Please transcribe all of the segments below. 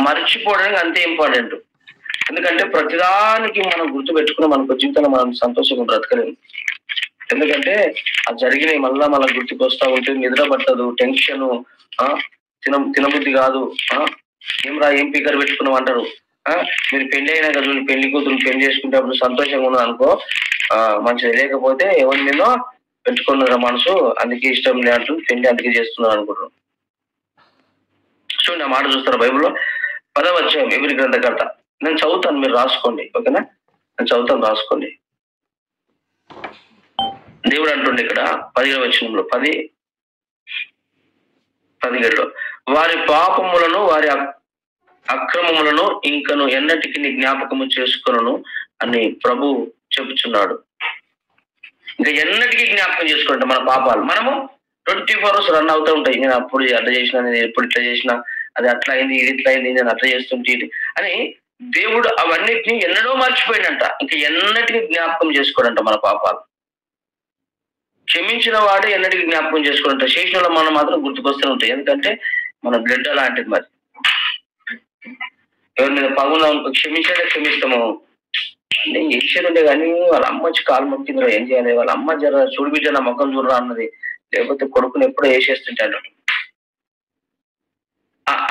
మర్చిపోవడానికి అంతే ఇంపార్టెంట్. ఎందుకంటే ప్రతిదానికి మనం గుర్తు పెట్టుకుని మనకు జీవితంలో మనం సంతోషంగా బ్రతకలేము. ఎందుకంటే అది జరిగినవి మళ్ళా గుర్తుకు వస్తూ ఉంటే నిద్ర పట్టదు, టెన్షన్, తినబుద్ధి కాదు. ఏం పీకర్ పెట్టుకున్నాం అంటారు. మీరు పెళ్లి అయినాక చూడండి, పెళ్లి కూతురు పెళ్లి చేసుకుంటే అప్పుడు సంతోషంగా ఉన్నది అనుకో, మంచిది. లేకపోతే ఎవరి నిన్నో పెట్టుకున్నారు మనసు, అందుకే ఇష్టం లేదు, పెళ్లి అందుకే చేస్తున్నారు అనుకుంటున్నారు. చూడండి ఆ మాట చూస్తారు బైబిల్లో 10వ అధ్యాయం ఎబ్రీ గ్రంథకర్త. నేను చదువుతాను, మీరు రాసుకోండి, ఓకేనా? నేను చదువుతాను, రాసుకోండి. దేవుడు అంటుండే ఇక్కడ 17వ వచనంలో 17లో, వారి పాపములను వారి అక్రమములను ఇంకను ఎన్నటికి జ్ఞాపకము చేసుకొనను అని ప్రభు చెబుతున్నాడు. ఇంకా ఎన్నటికీ జ్ఞాపకం చేసుకుంటాం మన పాపాలు. మనము 24 hours రన్ అవుతూ ఉంటాయి. నేను అప్పుడు అట్లా చేసినా, నేను ఎప్పుడు ఇట్లా చేసినా, అది అట్లా అయింది, ఇది ఇట్లా అయింది, నేను అట్లా చేస్తుంటే అని దేవుడు అవన్నిటిని ఎన్నడో మర్చిపోయినంట. ఇంకా ఎన్నటికీ జ్ఞాపకం చేసుకోడంట మన పాపాలు. క్షమించిన వాడు ఎన్నటికీ జ్ఞాపకం చేసుకోడంట. చేసిన మనం మాత్రం గుర్తుకొస్తూనే ఉంటాయి. ఎందుకంటే మన బ్లడ్ అలాంటిది. మరి ఎవరి మీద పగున క్షమిస్తాము అన్నీ ఇచ్చేదంటే కానీ వాళ్ళ అమ్మ వచ్చి కాలు మొక్కిందో ఏం చేయాలి, వాళ్ళ అమ్మ జర చూడు బిడ్డ నా ముఖం చూడరా అన్నది, లేకపోతే కొడుకుని ఎప్పుడో వేసేస్తుంటాడు.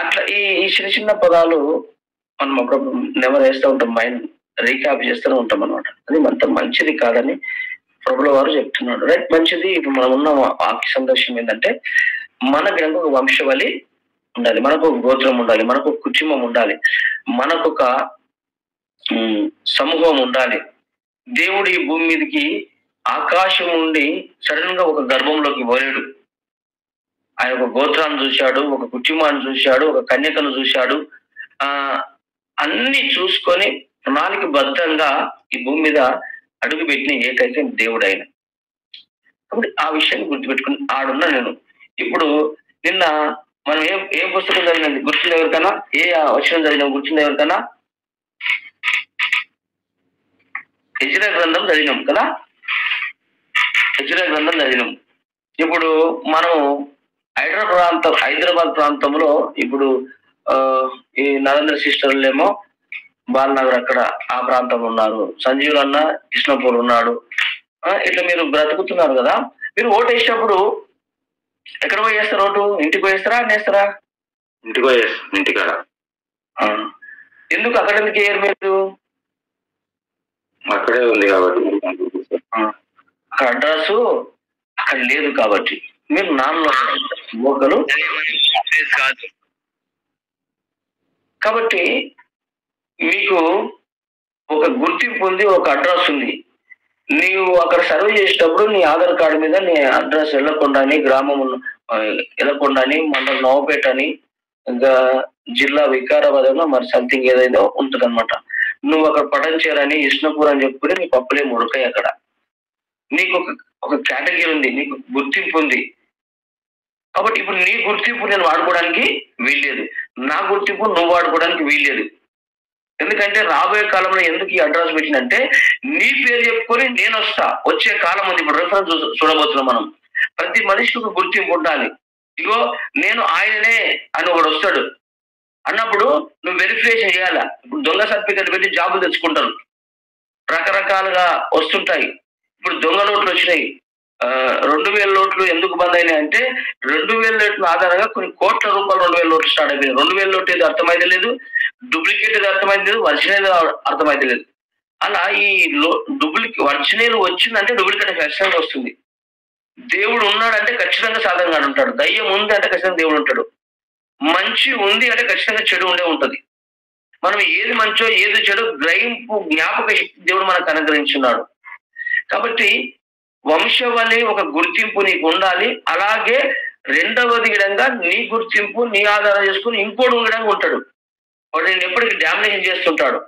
అట్లా ఈ చిన్న పదాలు మనం అప్పుడప్పుడు నెవర్ వేస్తూ ఉంటాం, మైండ్ రీక్యాప్ చేస్తూనే ఉంటాం అనమాట. అది అంత మంచిది కాదని ప్రభుల వారు చెప్తున్నాడు. రైట్, మంచిది. ఇప్పుడు మనం ఉన్న వాక్య సందర్శనం ఏంటంటే, మనకు ఒక వంశవళి ఉండాలి, మనకు ఒక గోత్రం ఉండాలి, మనకు ఒక కుటుంబం ఉండాలి, మనకు ఒక సమూహం ఉండాలి. దేవుడు ఈ భూమి మీదకి ఆకాశం నుండి సడన్ గా ఒక గర్భంలోకి పోలేడు. ఆయన ఒక గోత్రాన్ని చూశాడు, ఒక కుటుంబాన్ని చూశాడు, ఒక కన్యకను చూశాడు. అన్ని చూసుకొని ప్రణాళికబద్ధంగా ఈ భూమి మీద అడుగు పెట్టిన ఏకైతే దేవుడు ఆయన. కాబట్టి ఆ విషయాన్ని గుర్తుపెట్టుకుని ఆడున్నా నేను. ఇప్పుడు నిన్న మనం ఏ పుస్తకం చదివినది గుర్తుంది ఎవరికన్నా? ఏ వచనం చదివిన గుర్తుంది ఎవరికన్నా? యెజ్రా గ్రంథం చదివినాం కదా, యెజ్రా గ్రంథం చదివినాం. ఇప్పుడు మనం హైదరాబాద్ ప్రాంతంలో ఇప్పుడు ఈ నరేంద్ర సిస్టర్లేమో బాలనగర్ అక్కడ ఆ ప్రాంతంలో ఉన్నారు, సంజీవులు అన్న కృష్ణపూర్ ఉన్నాడు. ఇట్లా మీరు బ్రతుకుతున్నారు కదా. మీరు ఓటు వేసేటప్పుడు ఎక్కడ పోయి వేస్తారు ఓటు? ఇంటికి పోయేస్తారా, అన్నేస్తారా? ఇంటికి పోయేస్తారు. ఇంటికాడ. ఎందుకు అక్కడ ఎందుకు వేయరు మీరు? అక్కడే ఉంది కాబట్టి. అక్కడ అడ్రస్ అక్కడ లేదు కాబట్టి మీరు మోకలు కాదు. కాబట్టి మీకు ఒక గుర్తింపు ఉంది, ఒక అడ్రస్ ఉంది. నీవు అక్కడ సర్వే చేసేటప్పుడు నీ ఆధార్ కార్డు మీద నీ అడ్రస్ ఎల్లకొండ అని, గ్రామం ఎల్లకొండ అని, మండలం నవపేట అని, ఇంకా జిల్లా వికారాబాద్ మరి సంథింగ్ ఏదైనా ఉంటుంది అనమాట. నువ్వు అక్కడ పటంచేరని, ఇష్ణపూర్ అని చెప్పుకుని నీకు అప్పులే ముడకాయి. అక్కడ నీకు ఒక కేటగిరీ ఉంది, నీకు గుర్తింపు ఉంది. కాబట్టి ఇప్పుడు నీ గుర్తింపు నేను వాడుకోవడానికి వీల్లేదు, నా గుర్తింపు నువ్వు వాడుకోవడానికి వీల్లేదు. ఎందుకంటే రాబోయే కాలంలో ఎందుకు ఈ అడ్రస్ పెట్టినంటే, నీ పేరు చెప్పుకొని నేను వస్తా. వచ్చే కాలం ఉంది. ఇప్పుడు రెఫరెన్స్ చూడబోతున్నాం మనం. ప్రతి మనిషికి ఒక గుర్తింపు ఉండాలి. ఇగో నేను ఆయననే అని ఒకడు వస్తాడు అన్నప్పుడు నువ్వు వెరిఫికేషన్ చేయాలా. ఇప్పుడు దొంగ సర్టిఫికెట్ పెట్టి జాబులు తెచ్చుకుంటారు, రకరకాలుగా వస్తుంటాయి. ఇప్పుడు దొంగ నోట్లు వచ్చినాయి. 2000 నోట్లు ఎందుకు బంద్ అయినాయి అంటే, 2000 నోట్ల ఆధారంగా కొన్ని కోట్ల రూపాయలు 2000 నోట్లు స్టార్ట్ అయిపోయింది. 2000 నోట్ ఏదో అర్థమైతే లేదు, డూప్లికేట్ ఏదో అర్థమైతే లేదు, ఒరిజినల్ అర్థమైతే లేదు. అలా ఈ ఒరిజినల్ వచ్చిందంటే డూప్లికేట్ ఖచ్చితంగా వస్తుంది. దేవుడు ఉన్నాడంటే ఖచ్చితంగా సాధనగా ఉంటాడు. దయ్యం ఉంది అంటే ఖచ్చితంగా దేవుడు ఉంటాడు. మంచి ఉంది అంటే ఖచ్చితంగా చెడు ఉండే ఉంటది. మనం ఏది మంచో ఏది చెడు గ్రహింపు జ్ఞాపక శక్తి దేవుడు మనకు అనుగ్రహించున్నాడు. కాబట్టి వంశవళి ఒక గుర్తింపు నీకు ఉండాలి. అలాగే రెండవది విధంగా నీ గుర్తింపు నీ ఆధారం చేసుకుని ఇంకోటి విధంగా ఉంటాడు. వాడు నేను ఎప్పటికీ డామినేషన్ చేస్తుంటాడు.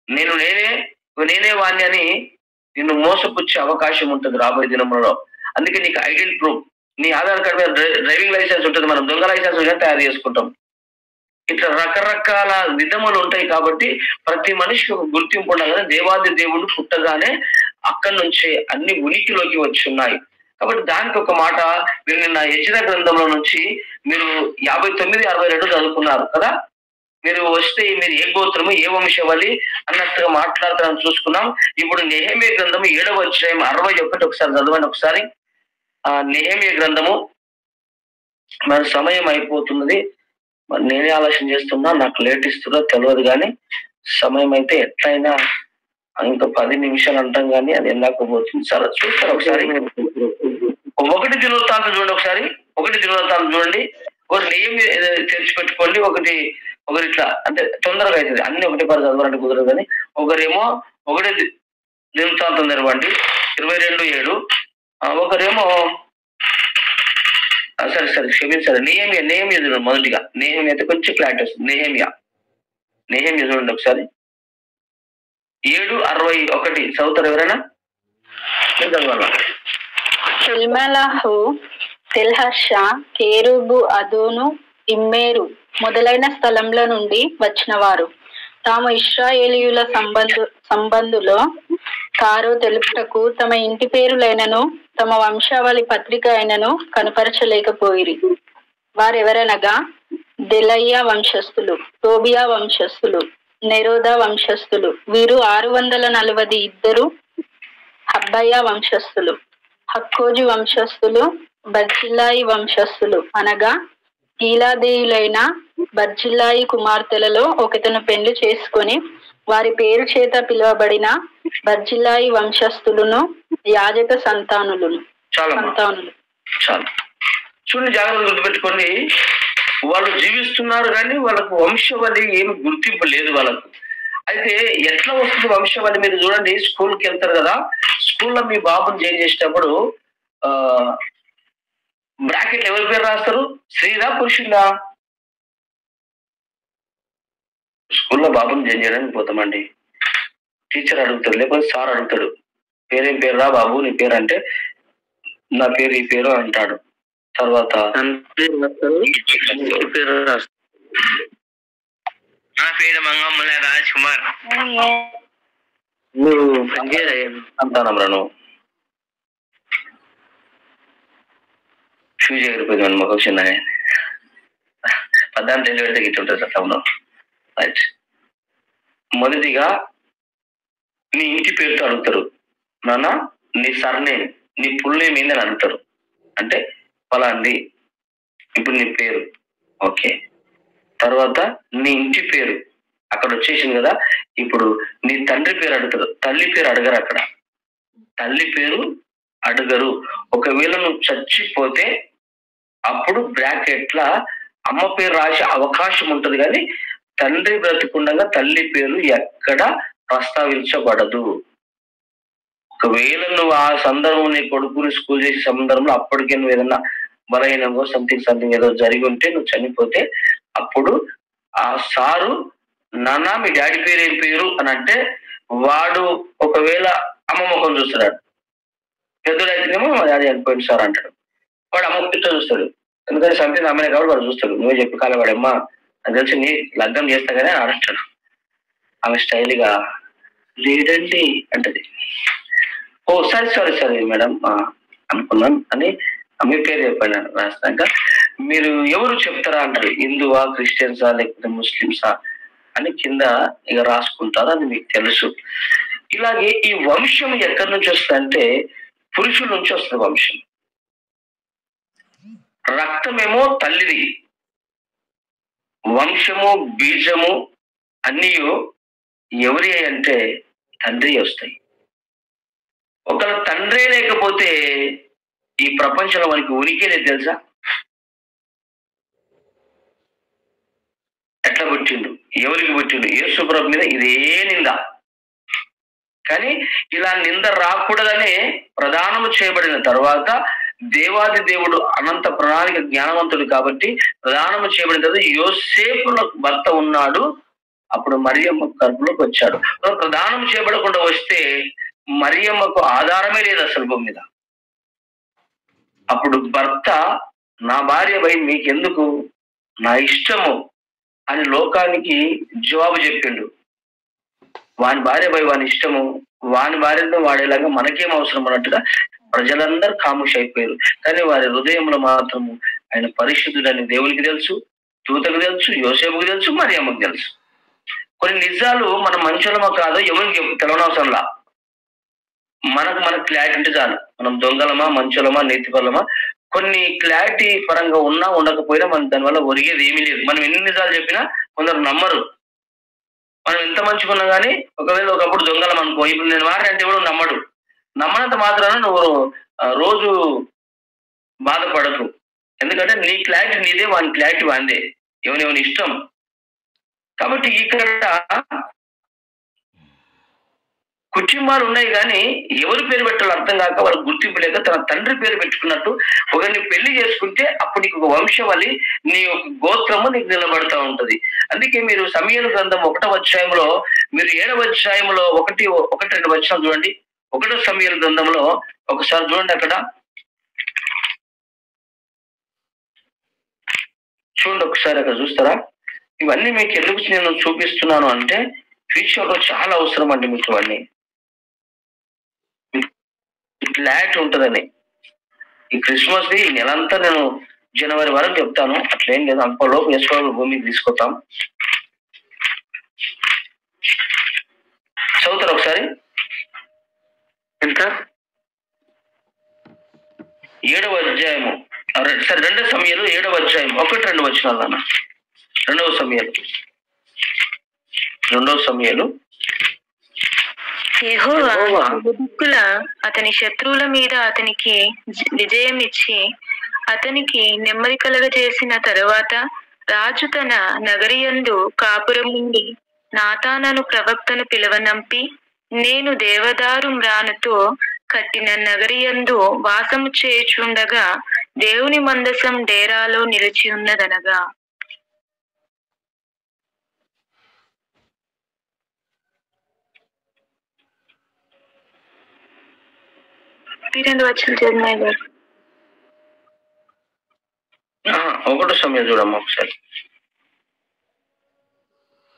నేనే వాణ్ణి అని నిన్ను మోసపుచ్చే అవకాశం ఉంటుంది రాబోయే దినంలో. అందుకే నీకు ఐడెంటి ప్రూఫ్, నీ ఆధార్ కార్డు మీద డ్రైవింగ్ లైసెన్స్ ఉంటుంది. మనం దొంగ లైసెన్స్ తయారు చేసుకుంటాం. ఇట్లా రకరకాల విధములు ఉంటాయి. కాబట్టి ప్రతి మనిషికి ఒక గుర్తింపు ఉండగానే దేవాది దేవుడు పుట్టగానే అక్కడి నుంచే అన్ని ఉనికిలోకి వచ్చి ఉన్నాయి. కాబట్టి దానికి ఒక మాట మీరు నిన్న యెజ్రా గ్రంథంలో నుంచి మీరు 59, 62 చదువుకున్నారు కదా. మీరు వస్తే మీరు ఏ గోత్రము ఏ వంశవళి అన్నట్టుగా మాట్లాడుతారని చూసుకున్నాం. ఇప్పుడు నెహెమీయా గ్రంథము 7వ అధ్యాయం 61 ఒకసారి చదవండి. ఒకసారి నెహెమీయా గ్రంథము, మరి సమయం అయిపోతున్నది. మరి నేనే ఆలోచన చేస్తున్నా, నాకు లేట్ ఇస్తున్నా తెలియదు, కానీ సమయం అయితే ఎట్లయినా ఇంకా 10 నిమిషాలు అంటాం, కానీ అది ఎందాకపోతుంది. సరే చూస్తారు ఒకసారి. 1 దినవృత్తాంతం చూడండి. ఒకసారి 1 దినవృత్తాంతం చూడండి. ఒక నెహెమీయా తెరిచి పెట్టుకోండి. ఒకటి ఇట్లా అంటే తొందరగా అవుతుంది. అన్ని ఒకటి పరి చదవాలంటే కుదరదు, కానీ ఒకరేమో 1 దినవృత్తాంతం తెరవండి 22:7. ఒకరేమో సరే క్షమించాలి, నెహెమీయా చూడండి. మొదటిగా నెహెమీయా అయితే కొంచెం క్లారిటీ వస్తుంది. నెహెమీయా చూడండి ఒకసారి. 7:61 చదువుతారు ఎవరైనా? చదవాలా? తెల్మెలహు, తెల్హర్ష, కేరుబు, అదోను, ఇమ్మేరు మొదలైన స్థలంలో నుండి వచ్చిన వారు తాము ఇశ్రాయేలీయుల సంబంధులో కారో తెలుపుటకు తమ ఇంటి పేరులైనను తమ వంశావళి పత్రిక అయినను కనపరచలేకపోయిరి. వారెవరనగా దెలయ్య వంశస్థులు, టోబియా వంశస్థులు, నెరోదా వంశస్థులు. వీరు 642. హబ్బయ్య వంశస్థులు, హక్కోజు వంశస్థులు, బర్జిల్లాయి వంశస్థులు అనగా గీలాదేయులైన బర్జిల్లాయి కుమార్తెలలో ఒకతను పెళ్లి చేసుకొని వారి పేరు చేత పిలువబడిన బర్జిల్లాయి వంశస్థులను యాజక సంతానులను. చాలా చూడండి, జాగ్రత్తగా గుర్తుపెట్టుకోండి. వాళ్ళు జీవిస్తున్నారు కానీ వాళ్ళకు వంశవళి ఏమి గుర్తింపు లేదు వాళ్ళకు. అయితే ఎట్లా వస్తుంది వంశవళి? మీరు చూడండి, స్కూల్కి వెళ్తారు కదా, స్కూల్లో మీ బాబుని జాయిన్ చేసేటప్పుడు బ్రాకెట్ ఎవరి పేరు రాస్తారు? స్త్రీదా పురుషుడా? స్కూల్లో బాబుని జాయిన్ చేయడానికి పోతామండి, టీచర్ అడుగుతాడు, లేకపోతే సార్ అడుగుతాడు, పేరేం పేరు రా బాబు నీ పేరు అంటే, నా పేరు ఈ పేరు అంటాడు. తర్వాత నా పేరు మంగమ్మల రాజ్ కుమార్. అంటాను రా, ఫ్యూజ్ ఎగిరిపోయింది మాకు చిన్న 18 ఏళ్ళు పెడితే గిట్టు ఉంటుంది సార్. అవును, రైట్. మొదటిగా నీ ఇంటి పేరుతో అడుగుతారు, నాన్న నీ సర్నేమ్, నీ ఫుల్ నేమ్ ఏందని అడుగుతారు. అంటే పలాంది, ఇప్పుడు నీ పేరు ఓకే. తర్వాత నీ ఇంటి పేరు అక్కడ వచ్చేసింది కదా. ఇప్పుడు నీ తండ్రి పేరు అడుగుతారు, తల్లి పేరు అడగరు. అక్కడ తల్లి పేరు అడగరు. ఒకవేళ నువ్వు చచ్చిపోతే అప్పుడు బ్రాకెట్ల అమ్మ పేరు రాసే అవకాశం ఉంటుంది, కానీ తండ్రి బ్రతికుండగా తల్లి పేరు ఎక్కడ ప్రస్తావించబడదు. ఒకవేళ నువ్వు ఆ సందర్భం నీ కొడుకుని స్కూల్ చేసే సందర్భంలో అప్పటికే నువ్వు ఏదన్నా బలహీనంగా సంథింగ్ ఏదో జరిగి ఉంటే నువ్వు చనిపోతే అప్పుడు ఆ సారు నాన్న మీ డాడీ పేరు ఏం పేరు అని అంటే, వాడు ఒకవేళ అమ్మ ముఖం చూస్తాడు. పెద్దోడైతేనేమో మా డాడీ చనిపోయింది సార్ అంటాడు. వాడు అమ్మ పిచ్చ చూస్తాడు, ఎందుకంటే సంథింగ్ అమ్మాయి కాబట్టి వాడు చూస్తాడు. నువ్వే చెప్పి కాలే వాడమ్మా నాకు తెలిసి నీ లగ్నం చేస్తా కానీ ఆడంటాడు. ఆమె స్టైల్గా లేదండి అంటది. ఓ సరే మేడం అనుకున్నాను అని మీ పేరు చెప్పాను రాస్తాక, మీరు ఎవరు చెప్తారా అంటారు, హిందువా క్రిస్టియన్సా లేకపోతే ముస్లిమ్సా అని కింద ఇక రాసుకుంటారు. అది మీకు తెలుసు. ఇలాగే ఈ వంశం ఎక్కడి నుంచి వస్తుంది అంటే పురుషుల నుంచి వస్తుంది వంశం. రక్తమేమో తల్లిది, వంశము బీజము అన్నీ ఎవరి అంటే తండ్రి వస్తాయి. ఒకవేళ తండ్రే లేకపోతే ఈ ప్రపంచంలో మనకి ఉనికి లేదు తెలుసా? ఎట్లా పుట్టిండు, ఎవరికి పుట్టిండు? యేసు ప్రభు మీద ఇదే నింద. కానీ ఇలా నింద రాకూడదనే ప్రదానము చేయబడిన తర్వాత దేవాది దేవుడు అనంత ప్రణాళిక జ్ఞానవంతుడు కాబట్టి ప్రదానము చేయబడిన తర్వాత యోసేపులో భర్త ఉన్నాడు, అప్పుడు మరియమ్మ కడుపులోకి వచ్చాడు. ప్రదానం చేయబడకుండా వస్తే మరియమ్మకు ఆధారమే లేదు అసలు భూమి మీద. అప్పుడు భర్త నా భార్య పై మీకెందుకు, నా ఇష్టము అని లోకానికి జవాబు చెప్పిండు. వాని భార్య పై వాని ఇష్టము, వాని భార్యతో వాడేలాగా మనకేం అవసరం అన్నట్టుగా ప్రజలందరూ ఖాముష్ అయిపోయారు. కానీ వారి హృదయంలో మాత్రము ఆయన పరిశుద్ధుడని దేవునికి తెలుసు, దూతకు తెలుసు, యోసేపుకు తెలుసు, మరియమ్మకు తెలుసు. కొన్ని నిజాలు మనం మంచోళమో కాదో ఎవరికి తెలవనవసరంలా, మనకు క్లారిటీ ఉంటే చాలు. మనం దొంగలమా, మంచోళమా, నీతిపరులమా, కొన్ని క్లారిటీ పరంగా ఉన్నా ఉండకపోయినా మనం దానివల్ల ఒరిగేది ఏమీ లేదు. మనం ఎన్ని నిజాలు చెప్పినా కొందరు నమ్మరు. మనం ఎంత మంచుకున్నా కానీ ఒకవేళ ఒకప్పుడు దొంగలం అనుకో, ఇప్పుడు నేను మాట్లాడితే ఎవడు నమ్మడు. నమ్మనంత మాత్రాన నువ్వు రోజు బాధపడకు. ఎందుకంటే నీ క్లారిటీ నీదే, వాని క్లారిటీ వాందే, ఎవని ఇష్టం. కాబట్టి ఇక్కడ కుటుంబాలు ఉన్నాయి కానీ ఎవరి పేరు పెట్టాలో అర్థం కాక వాళ్ళకి గుర్తింపు లేక తన తండ్రి పేరు పెట్టుకున్నట్టు ఒకరిని పెళ్లి చేసుకుంటే అప్పుడు నీకు ఒక వంశవళి, నీ యొక్క గోత్రము నీకు నిలబడతా ఉంటది. అందుకే మీరు సమూయేలు గ్రంథం 1వ అధ్యాయంలో, మీరు 7వ అధ్యాయంలో 1-2 వచనాలు చూడండి. 1వ సమూయేలు గ్రంథంలో ఒకసారి చూడండి. అక్కడ చూడండి ఒకసారి, అక్కడ చూస్తారా? ఇవన్నీ మీకు ఎందుకు నేను చూపిస్తున్నాను అంటే ఫ్యూచర్ లో చాలా అవసరం అండి మీకు. ఇవన్నీ క్లారిటీ ఉంటుందని. ఈ క్రిస్మస్ ది ఈ నెలంతా నేను జనవరి వరకు చెప్తాను, అట్లేం లేదు. అంతలోపు వేసుకోవాలి, భూమికి తీసుకొస్తాం. చదువుతారు ఒకసారి. ఎంత? 7వ అధ్యాయము, సరే 2వ సమూయేలు 7వ అధ్యాయం 1-2 వచనాలు అన్న. 2వ సమూయేలు యెహోవా దిక్కుల అతని శత్రువుల మీద అతనికి విజయం ఇచ్చి అతనికి నెమ్మది కలగజేసిన తరువాత రాజు తన నగరియందు కాపురం నుండి నాతానను ప్రవక్తను పిలువనంపి, నేను దేవదారు మ్రానుతో కట్టిన నగరియందు వాసము చేయుచుండగా దేవుని మందసం డేరాలో నిలిచి ఉన్నదనగా. రెండు వచనాలు చదివినాయి గారు. 1వ సమూయేలు చూడమ్మా ఒకసారి.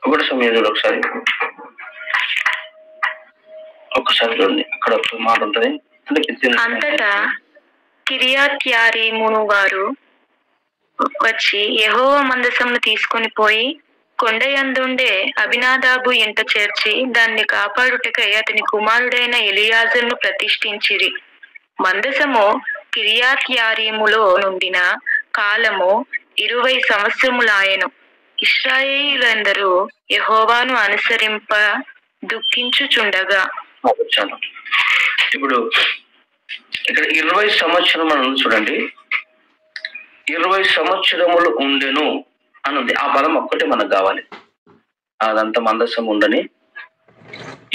1వ సమూయేలు చూడ ఒకసారి చూడండి. అక్కడ ఒక మాట ఉంటది. అంతటా కిర్యత్యారీము వారు వచ్చి యెహోవా మందసమును తీసుకొని పోయి కొండయందుండే అబినాదాబు ఇంట చేర్చి దాన్ని కాపాడుటకై అతని కుమారుడైన ఎలియాజరును ప్రతిష్ఠించిరి. మందసము కిర్యత్యారీములో నుండిన కాలము 20 సంవత్సరములాయెను. ఇశ్రాయేలీయులందరూ యెహోవాను అనుసరింప దుఃఖించుచుండగా. ఇప్పుడు ఇక్కడ 20 సంవత్సరములు చూడండి. 20 సంవత్సరములు ఉండెను అన్నది ఆ పదం ఒక్కటే మనకు కావాలి. అదంతా మందసం ఉండని.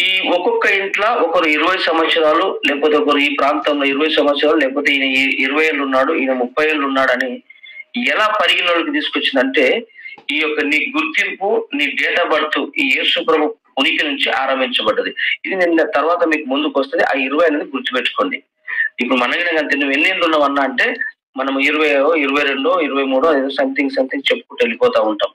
ఈ ఒక్కొక్క ఇంట్లో ఒకరు 20 సంవత్సరాలు, లేకపోతే ఒకరు ఈ ప్రాంతంలో 20 సంవత్సరాలు, లేకపోతే ఈయన 20 ఏళ్ళు ఉన్నాడు, ఈయన 30 ఏళ్ళు ఉన్నాడని ఎలా పరిగణలోకి తీసుకొచ్చిందంటే, ఈ యొక్క నీ గుర్తింపు, నీ డేట్ ఆఫ్ బర్త్ ఈ యేసు ప్రభు ఉనికి నుంచి ఆరంభించబడ్డది. ఇది నేను తర్వాత మీకు ముందుకు వస్తుంది. ఆ 20 అనేది గుర్తుపెట్టుకోండి. ఇప్పుడు మనకి అంతే, నువ్వు ఎన్ని ఏళ్ళు ఉన్నావన్నా అంటే మనం 20, 22, 23 సంథింగ్ చెప్పుకుంటూ వెళ్ళిపోతా ఉంటాం.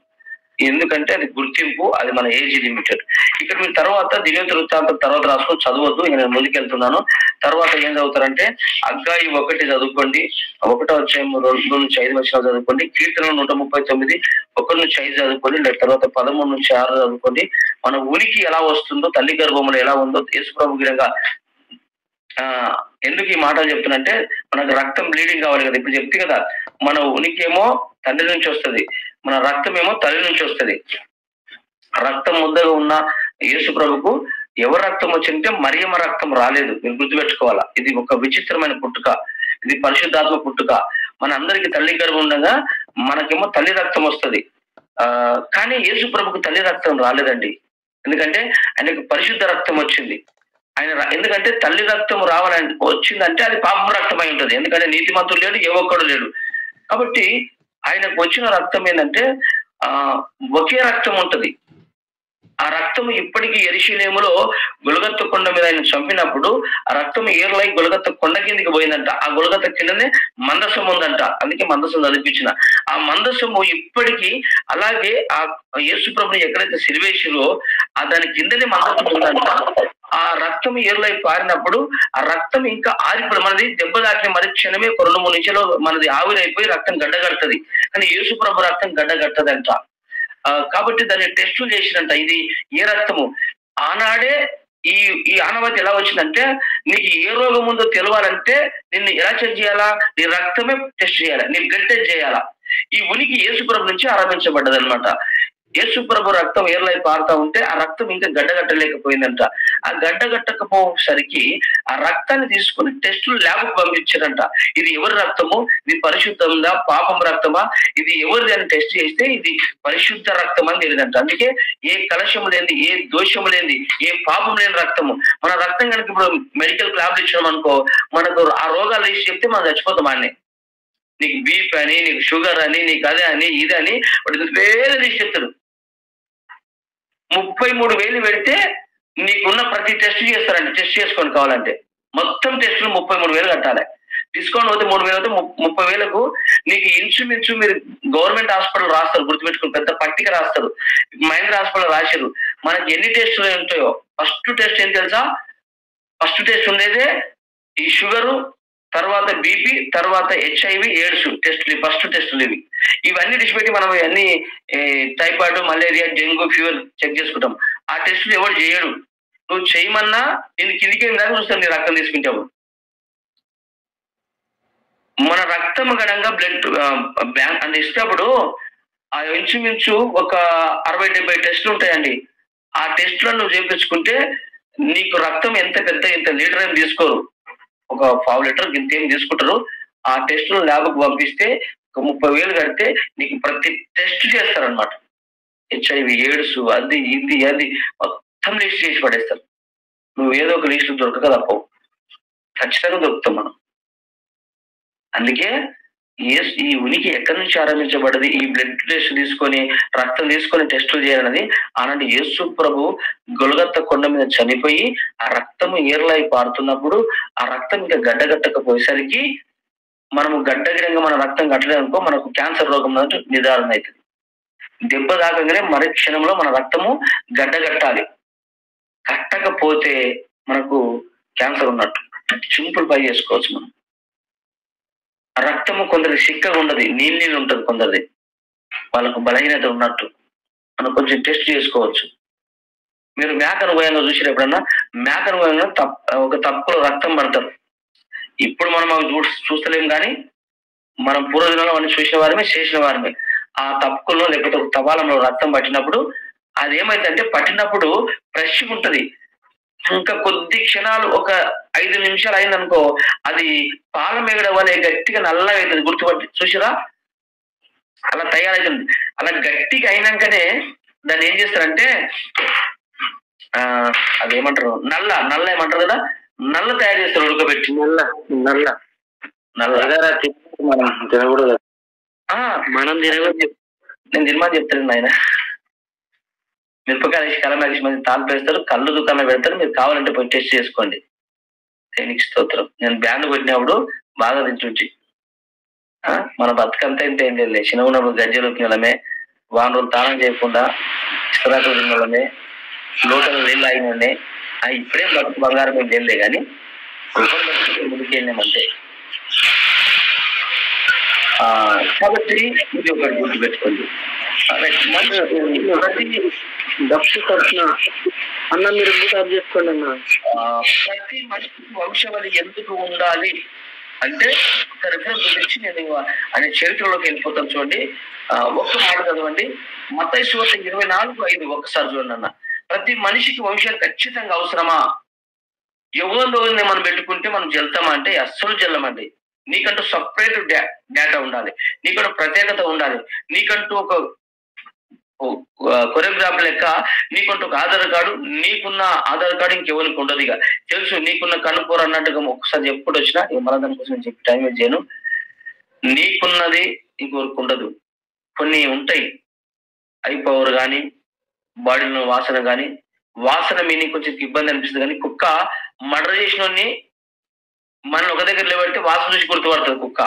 ఎందుకంటే అది గుర్తింపు, అది మన ఏజ్ లిమిటెడ్. ఇక్కడ మీరు తర్వాత దినవృత్తాంతం తర్వాత రాసుకొని చదవద్దు, నేను ముందుకెళ్తున్నాను. తర్వాత ఏం చదువుతారంటే హగ్గయి 1 చదువుకోండి, 1వ అధ్యాయం 2-5 వచనాలు చదువుకోండి. కీర్తనలు 139 1-5 చదువుకోండి. తర్వాత 13-6 చదువుకోండి. మన ఉనికి ఎలా వస్తుందో, తల్లి గర్భంలో ఎలా ఉందో యేసుప్రభు గిరంగా. ఎందుకు ఈ మాటలు చెప్తున్నంటే, మనకు రక్తం బ్లీడింగ్ కావాలి కదా. ఇప్పుడు చెప్తే కదా, మన ఉనికి ఏమో తండ్రి నుంచి వస్తుంది, మన రక్తం ఏమో తల్లి నుంచి వస్తుంది. రక్తం ముందగా ఉన్న యేసు ప్రభుకు ఎవరు రక్తం వచ్చిందంటే మరియమ్మ రక్తం రాలేదు. మీరు గుర్తుపెట్టుకోవాలా. ఇది ఒక విచిత్రమైన పుట్టుక, ఇది పరిశుద్ధాత్మ పుట్టుక. మన అందరికి తల్లి గర్భం ఉండగా మనకేమో తల్లి రక్తం వస్తుంది. కానీ యేసు ప్రభుకు తల్లి రక్తం రాలేదండి. ఎందుకంటే ఆయనకు పరిశుద్ధ రక్తం వచ్చింది. ఎందుకంటే తల్లి రక్తం రావాలని వచ్చిందంటే అది పాపం రక్తం అయి ఉంటుంది. ఎందుకంటే నీతిమంతుడు లేడు, ఏ ఒక్కడు లేడు. కాబట్టి ఆయనకు వచ్చిన రక్తం ఏంటంటే ఒకే రక్తం ఉంటది. ఆ రక్తం ఇప్పటికీ యెరూషలేములో గొల్గొతా కొండ మీద ఆయన చంపినప్పుడు ఆ రక్తం ఏర్లై గొల్గొతా కొండ కిందికి పోయిందంట. ఆ గొల్గొతా కిందనే మందసం ఉందంట. అందుకే మందసం చదివించిన. ఆ మందసము ఇప్పటికీ అలాగే ఆ యేసు ప్రభుని ఎక్కడైతే సిలువేసిరో దాని కిందనే మందసం ఉందంట. ఆ రక్తం ఏరులై పారినప్పుడు ఆ రక్తం ఇంకా ఆరిపోయి మనది దెబ్బ తాకిన మరి క్షణమే 2-3 నిమిషాలు మనది ఆవిరైపోయి రక్తం గడ్డగడుతుంది. కానీ యేసు ప్రభు రక్తం గడ్డగట్టదంట. కాబట్టి దాన్ని టెస్టులు చేసిరంట. ఇది ఏ రక్తము ఆనాడే ఈ ఈ ఆనవాయితీ ఎలా వచ్చిందంటే, నీకు ఏ రోగం ఉందో తెలవాలంటే నిన్ను ఎలా చెక్ చేయాలా? నీ రక్తమే టెస్ట్ చేయాలా, నీ బ్లడ్ టెస్ట్ చేయాలా. ఈ ఉనికి యేసు ప్రభు నుంచి ఆరంభించబడ్డది అనమాట. యేసు ప్రభు రక్తం ఏర్లై పారుతా ఉంటే ఆ రక్తం ఇంకా గడ్డగట్టలేకపోయిందంట. ఆ గడ్డగట్టకపోసరికి ఆ రక్తాన్ని తీసుకుని టెస్టులు ల్యాబ్కు పంపించారంట. ఇది ఎవరి రక్తము, ఇది పరిశుద్ధంగా పాపం రక్తమా, ఇది ఎవరిది అని టెస్ట్ చేస్తే ఇది పరిశుద్ధ రక్తం అని తెలియదంట. అందుకే ఏ కలశము లేని, ఏ దోషము లేని, ఏ పాపం లేని రక్తము. మన రక్తం కనుక ఇప్పుడు మెడికల్ ల్యాబ్లు ఇచ్చినాం అనుకో, మనకు ఆ రోగాలు వేసి చెప్తే మనం చచ్చిపోతాం అన్నీ. నీకు బీపీ అని, నీకు షుగర్ అని, నీకు అదే అని, ఇది అని వాటి వేరే తీసి చెప్తాడు. 33,000 పెడితే నీకున్న ప్రతి టెస్ట్ చేస్తారండి. టెస్ట్ చేసుకోండి కావాలంటే. మొత్తం టెస్టులు 33,000 కట్టాలి. డిస్కౌంట్ పోతే 3,000 అయితే 30,000కు నీకు ఇంచుమించు మీరు గవర్నమెంట్ హాస్పిటల్ రాస్తారు, గుర్తుపెట్టుకుని పెద్ద పట్టిక రాస్తారు. మహేంద్ర హాస్పిటల్ రాశారు. మనకి ఎన్ని టెస్టులు ఉంటాయో ఫస్ట్ టెస్ట్ ఏం తెలుసా? ఫస్ట్ టెస్ట్ ఉండేదే ఈ షుగరు, తర్వాత బీపీ, తర్వాత HIV, ఎయిడ్స్ టెస్టులు, ఫస్ట్ టెస్టులు ఇవి. ఇవన్నీ డిసిపెట్టి మనం అన్ని typhoid, malaria, dengue, fever check చేసుకుంటాం. ఆ టెస్టులు ఎవరు చేయడు. నువ్వు చేయమన్నా నేను కిందికి దాకా చూస్తాను నీ రక్తం తీసుకుంటావు. మన రక్తం గడంగా బ్లడ్ బ్యాంక్ అంటే ఇచ్చినప్పుడు ఆ ఇంచుమించు ఒక 60-70 టెస్టులు ఉంటాయండి. ఆ టెస్టులను నువ్వు చేయించుకుంటే నీకు రక్తం ఎంత లీటర్ ఏం తీసుకోరు, ఒక 1/2 లీటర్ ఇంత ఏం తీసుకుంటారు. ఆ టెస్టులు ల్యాబ్కు పంపిస్తే 30,000 కడితే నీకు ప్రతి టెస్ట్ చేస్తారనమాట. HIV, ఎయిడ్స్, అది ఇది మొత్తం లిస్ట్ చేసి పడేస్తారు. నువ్వు ఏదో ఒక లిస్ట్ దొరకక తప్పవు, ఖచ్చితంగా దొరుకుతాం మనం. అందుకే ఈ ఉనికి ఎక్కడి నుంచి ఆరంభించబడ్డది? ఈ బ్లడ్ టెస్ట్ తీసుకొని, రక్తం తీసుకొని టెస్టులు చేయాలన్నది ఆనాటి యేసు ప్రభు గొల్గొతా కొండ మీద చనిపోయి ఆ రక్తము ఏర్లై పారుతున్నప్పుడు ఆ రక్తం ఇంకా గడ్డగట్టకపోయేసరికి మనము గడ్డగిరంగా మన రక్తం కట్టలేదనుకో మనకు క్యాన్సర్ రోగం నిర్ధారణ అవుతుంది. దెబ్బ తాకగానే మరి క్షణంలో మన రక్తము గడ్డగట్టాలి. కట్టకపోతే మనకు క్యాన్సర్ ఉన్నట్టు. సింపుల్ పై చేసుకోవచ్చు మనం. రక్తము కొందరికి సిక్కగా ఉండదు, నీళ్ళు ఉంటుంది కొందరిది, వాళ్ళకు బలహీనత ఉన్నట్టు. మనం కొంచెం టెస్ట్ చేసుకోవచ్చు. మీరు మేకను గోయంగా చూసారు ఎప్పుడన్నా? మేకను గోయంగా ఒక తప్పులో రక్తం పడతారు. ఇప్పుడు మనం అవి చూస్తలేం, కానీ మనం పూర్వదినంలో అన్ని చూసిన వారమే, చేసిన వారమే. ఆ తప్పుల్లో లేకపోతే ఒక తపాలంలో రక్తం పట్టినప్పుడు అది ఏమైందంటే, పట్టినప్పుడు ఫ్రెష్గా ఉంటది. ఇంకా కొద్ది క్షణాలు, ఒక 5 నిమిషాలు అయిందనుకో, అది పాల మేగడ వల్ల గట్టిగా నల్లగా అవుతుంది. గుర్తుపట్టి చూసారా? అలా తయారైతుంది. అలా గట్టిగా అయినాకనే దాన్ని ఏం చేస్తారంటే అదేమంటారు, నల్ల ఏమంటారు కదా, నల్ల తయారు చేస్తారు ఉడకబెట్టి. నల్ల మనం తినకూడదు. నేను తినమని చెప్తాను ఆయన. మిరపకాయ వేసి కలం వేసి మంది తాళ్ళు వేస్తారు, కళ్ళు దుకాణం పెడతారు. మీరు కావాలంటే పోయి టెస్ట్ చేసుకోండి. దేనికి స్తోత్రం. నేను బ్యాండ్ కొట్టినప్పుడు బాగా తింటుంచి మన బతుకంతా ఇంత ఏం లేదు. చిన్నప్పుడు గజ్జలు తినడమే, వానరులు తాళం చేయకుండా ఇస్తరాకులు తినడమే, లోటలు నీళ్ళు ఆగినండే. ఇప్పుడేం బతుకు బంగారం ఏం తెలియలే, కానీ ముందుకు వెళ్ళామంటే. కాబట్టి ఇది ఒకటి గుర్తుపెట్టుకోండి. అన్న మీరు చేసుకోండి అన్న. ప్రతి మనిషికి వంశవళి ఎందుకు ఉండాలి అంటే ఒక రిఫరెన్స్ గురించి నేను అనే చరిత్రలోకి వెళ్ళిపోతాను. చూడండి, ఒక్క మాట చదవండి. మత్తయి సువార్త 24:5 ఒక్కసారి చూడండి అన్న. ప్రతి మనిషికి వంశాలు ఖచ్చితంగా అవసరమా? ఎవరిలో మనం పెట్టుకుంటే మనం జల్తామా అంటే అస్సలు జల్లమండి. నీకంటూ సపరేట్ డేటా ఉండాలి, నీకంటూ ప్రత్యేకత ఉండాలి, నీకంటూ ఒక కొరియోగ్రాఫ్ లెక్క నీకుంటూ ఒక ఆధార్ కార్డు, నీకున్న ఆధార్ కార్డు ఇంకెవరికి ఉండదు. ఇక తెలుసు నీకున్న కనుకోరు అన్నట్టుగా ఒక్కసారి ఎప్పుడు వచ్చినా మళ్ళీ దానికోసం చెప్పి టైం వేస్ట్ చేయను. నీకున్నది ఇంకొకరికి ఉండదు. కొన్ని ఉంటాయి, ఐ పవర్ కానీ, బాడీలో వాసన కానీ, వాసన మీ కొంచెం ఇబ్బంది అనిపిస్తుంది. కానీ కుక్క మర్డర్ చేసిన మనం ఒక దగ్గర లేబడితే వాసన చూసి గుర్తుపడుతుంది కుక్క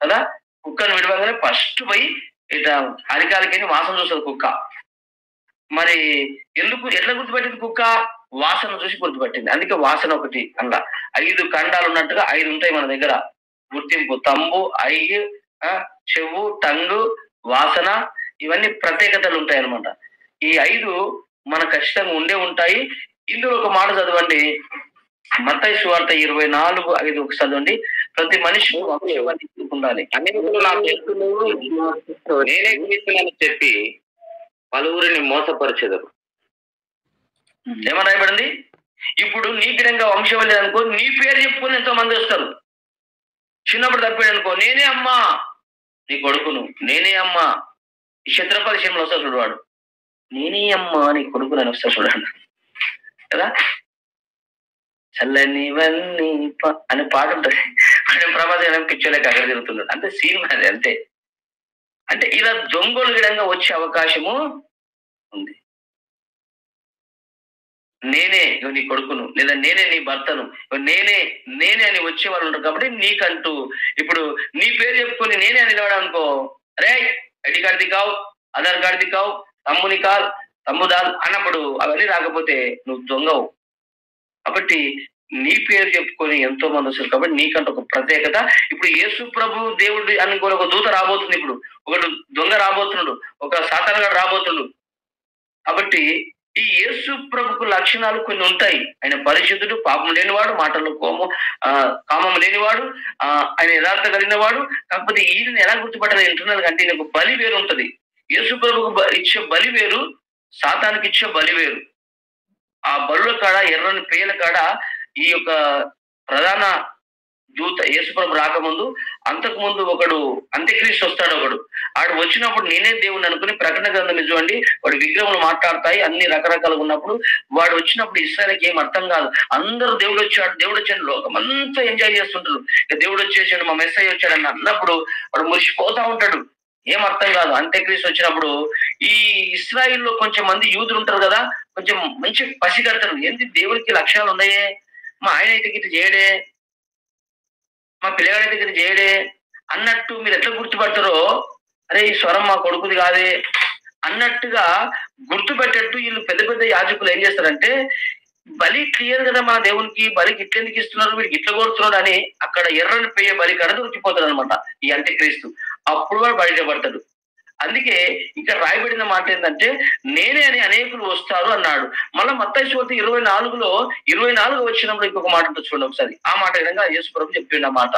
కదా. కుక్కను విడవగానే ఫస్ట్ పోయి ఇట్లా అరికాలకి వాసన చూస్తుంది కుక్క. మరి ఎట్లా గుర్తుపెట్టింది కుక్క? వాసన చూసి గుర్తుపట్టింది. అందుకే వాసన ఒకటి అలా 5 ఖండాలు ఉన్నట్టుగా 5 ఉంటాయి మన దగ్గర గుర్తింపు. తంబు, ఐగి, చెవు, టంగు, వాసన, ఇవన్నీ ప్రత్యేకతలు ఉంటాయి అన్నమాట. ఈ 5 మన ఖచ్చితంగా ఉండే ఉంటాయి. ఇందులో ఒక మాట చదవండి, మత్తయి సువార్త 24:5 ఒకటి చదవండి. ప్రతి మనిషి ఉండాలి. నేనే క్రీస్తునని చెప్పి పలువురిని మోసపరచెదరు. ఏమని రాయబడింది? ఇప్పుడు నీ గిరంగా వంశం లేదనుకో, నీ పేరు చెప్పుకొని ఎంతో మంది వస్తారు. చిన్నప్పుడు తప్పాడు అనుకో, నేనే అమ్మా నీ కొడుకును, నేనే అమ్మా. ఈ ఛత్రపతి విషయంలో వస్తా చూడవాడు, నేనే అమ్మా నీ కొడుకును అని వస్తా చూడండి కదా. చల్లనివన్నీ అనే పాట ఉంటుంది. ప్రమాదం పిక్చర్లకి అక్కడ తిరుగుతున్నాడు, అంటే సీన్ అది అంతే. అంటే ఇలా దొంగలు గిడంగా వచ్చే అవకాశము ఉంది. నేనే నీ కొడుకును, లేదా నేనే నీ భర్తను, నేనే అని వచ్చే వాళ్ళు ఉంటారు. కాబట్టి నీకంటూ ఇప్పుడు నీ పేరు చెప్పుకొని నేనే అని నిలవడం అనుకో, అరే ఐడి కార్డు దిగావు, ఆధార్ కార్డు దిగావు, తమ్ముని కాల్ తమ్ముదాల్ అన్నప్పుడు అవన్నీ రాకపోతే నువ్వు దొంగవు. కాబట్టి నీ పేరు చెప్పుకొని ఎంతో మంది వస్తారు. కాబట్టి నీకంటూ ఒక ప్రత్యేకత. ఇప్పుడు యేసు ప్రభు దేవుడు అనుకోని ఒక దూత రాబోతుంది, ఇప్పుడు ఒకడు దొంగ రాబోతున్నాడు, ఒక సాతానుగాడు రాబోతున్నాడు. కాబట్టి ఈ యేసు ప్రభుకు లక్షణాలు కొన్ని ఉంటాయి. ఆయన పరిశుద్ధుడు, పాపం లేనివాడు, మాటలు కామం లేనివాడు, ఆయన యథార్థ కలిగినవాడు. కాకపోతే ఈయన ఎలా గుర్తుపట్టాలి అంటున్నారు అంటే ఈయనకు బలి వేరు ఉంటుంది. యేసు ప్రభుకు ఇచ్చే బలి వేరు, సాతానికి ఇచ్చే బలి వేరు. ఆ బలుల కాడ, ఎర్రని పేల కాడ ఈ యొక్క ప్రధాన దూత యేసుప్రభు రాకముందు, అంతకు ముందు ఒకడు అంత్యక్రీస్తు వస్తాడు. ఒకడు ఆడు వచ్చినప్పుడు నేనే దేవుని అనుకుని ప్రకటన గ్రంథం చూడండి, వాడు విగ్రహములు మాట్లాడతాయి, అన్ని రకరకాలుగా ఉన్నప్పుడు వాడు వచ్చినప్పుడు ఇస్రాయల్కి ఏం అర్థం కాదు. అందరూ దేవుడు వచ్చాడు లోకం అంతా ఎంజాయ్ చేస్తుంటారు. ఇక దేవుడు వచ్చేసాడు, మా మెస్సయ్య వచ్చాడు అన్నప్పుడు వాడు మురిసిపోతా ఉంటాడు. ఏం అర్థం కాదు. అంత్యక్రీస్తు వచ్చినప్పుడు ఈ ఇస్రాయిల్లో కొంచెం మంది యూదులు ఉంటారు కదా, కొంచెం మంచి పసిగడతారు. ఏంటి దేవుడికి లక్షణాలు ఉన్నాయే, మా ఆయన అయితే గిట్ట చేయడే, మా పిల్లగాడైతే గిట్ట చేయడే అన్నట్టు మీరు ఎట్లా గుర్తుపడతారో, అరే ఈ స్వరం మా కొడుకుది కాదే అన్నట్టుగా గుర్తుపెట్టేట్టు వీళ్ళు పెద్ద పెద్ద యాజకులు ఏం చేస్తారంటే, బలి క్లియర్ కదా మన దేవునికి, బలికి ఇట్లెందుకు ఇస్తున్నారు, వీడికి ఇట్లా కొడుతున్నాడు అని అక్కడ ఎర్రని పేయ బలి కాడ దొరికిపోతాడు అనమాట ఈ అంత్యక్రీస్తు. అప్పుడు వాడు బయటపడతాడు. అందుకే ఇక్కడ రాయబడిన మాట ఏంటంటే నేనే అని అనేకులు వస్తారు అన్నాడు. మళ్ళీ మత్తయి సువార్త 24 వచ్చినప్పుడు ఇంకొక మాట ఉంటుంది చూడండి ఒకసారి. ఆ మాట విధంగా యేసు ప్రభు చెప్పిండు ఆ మాట.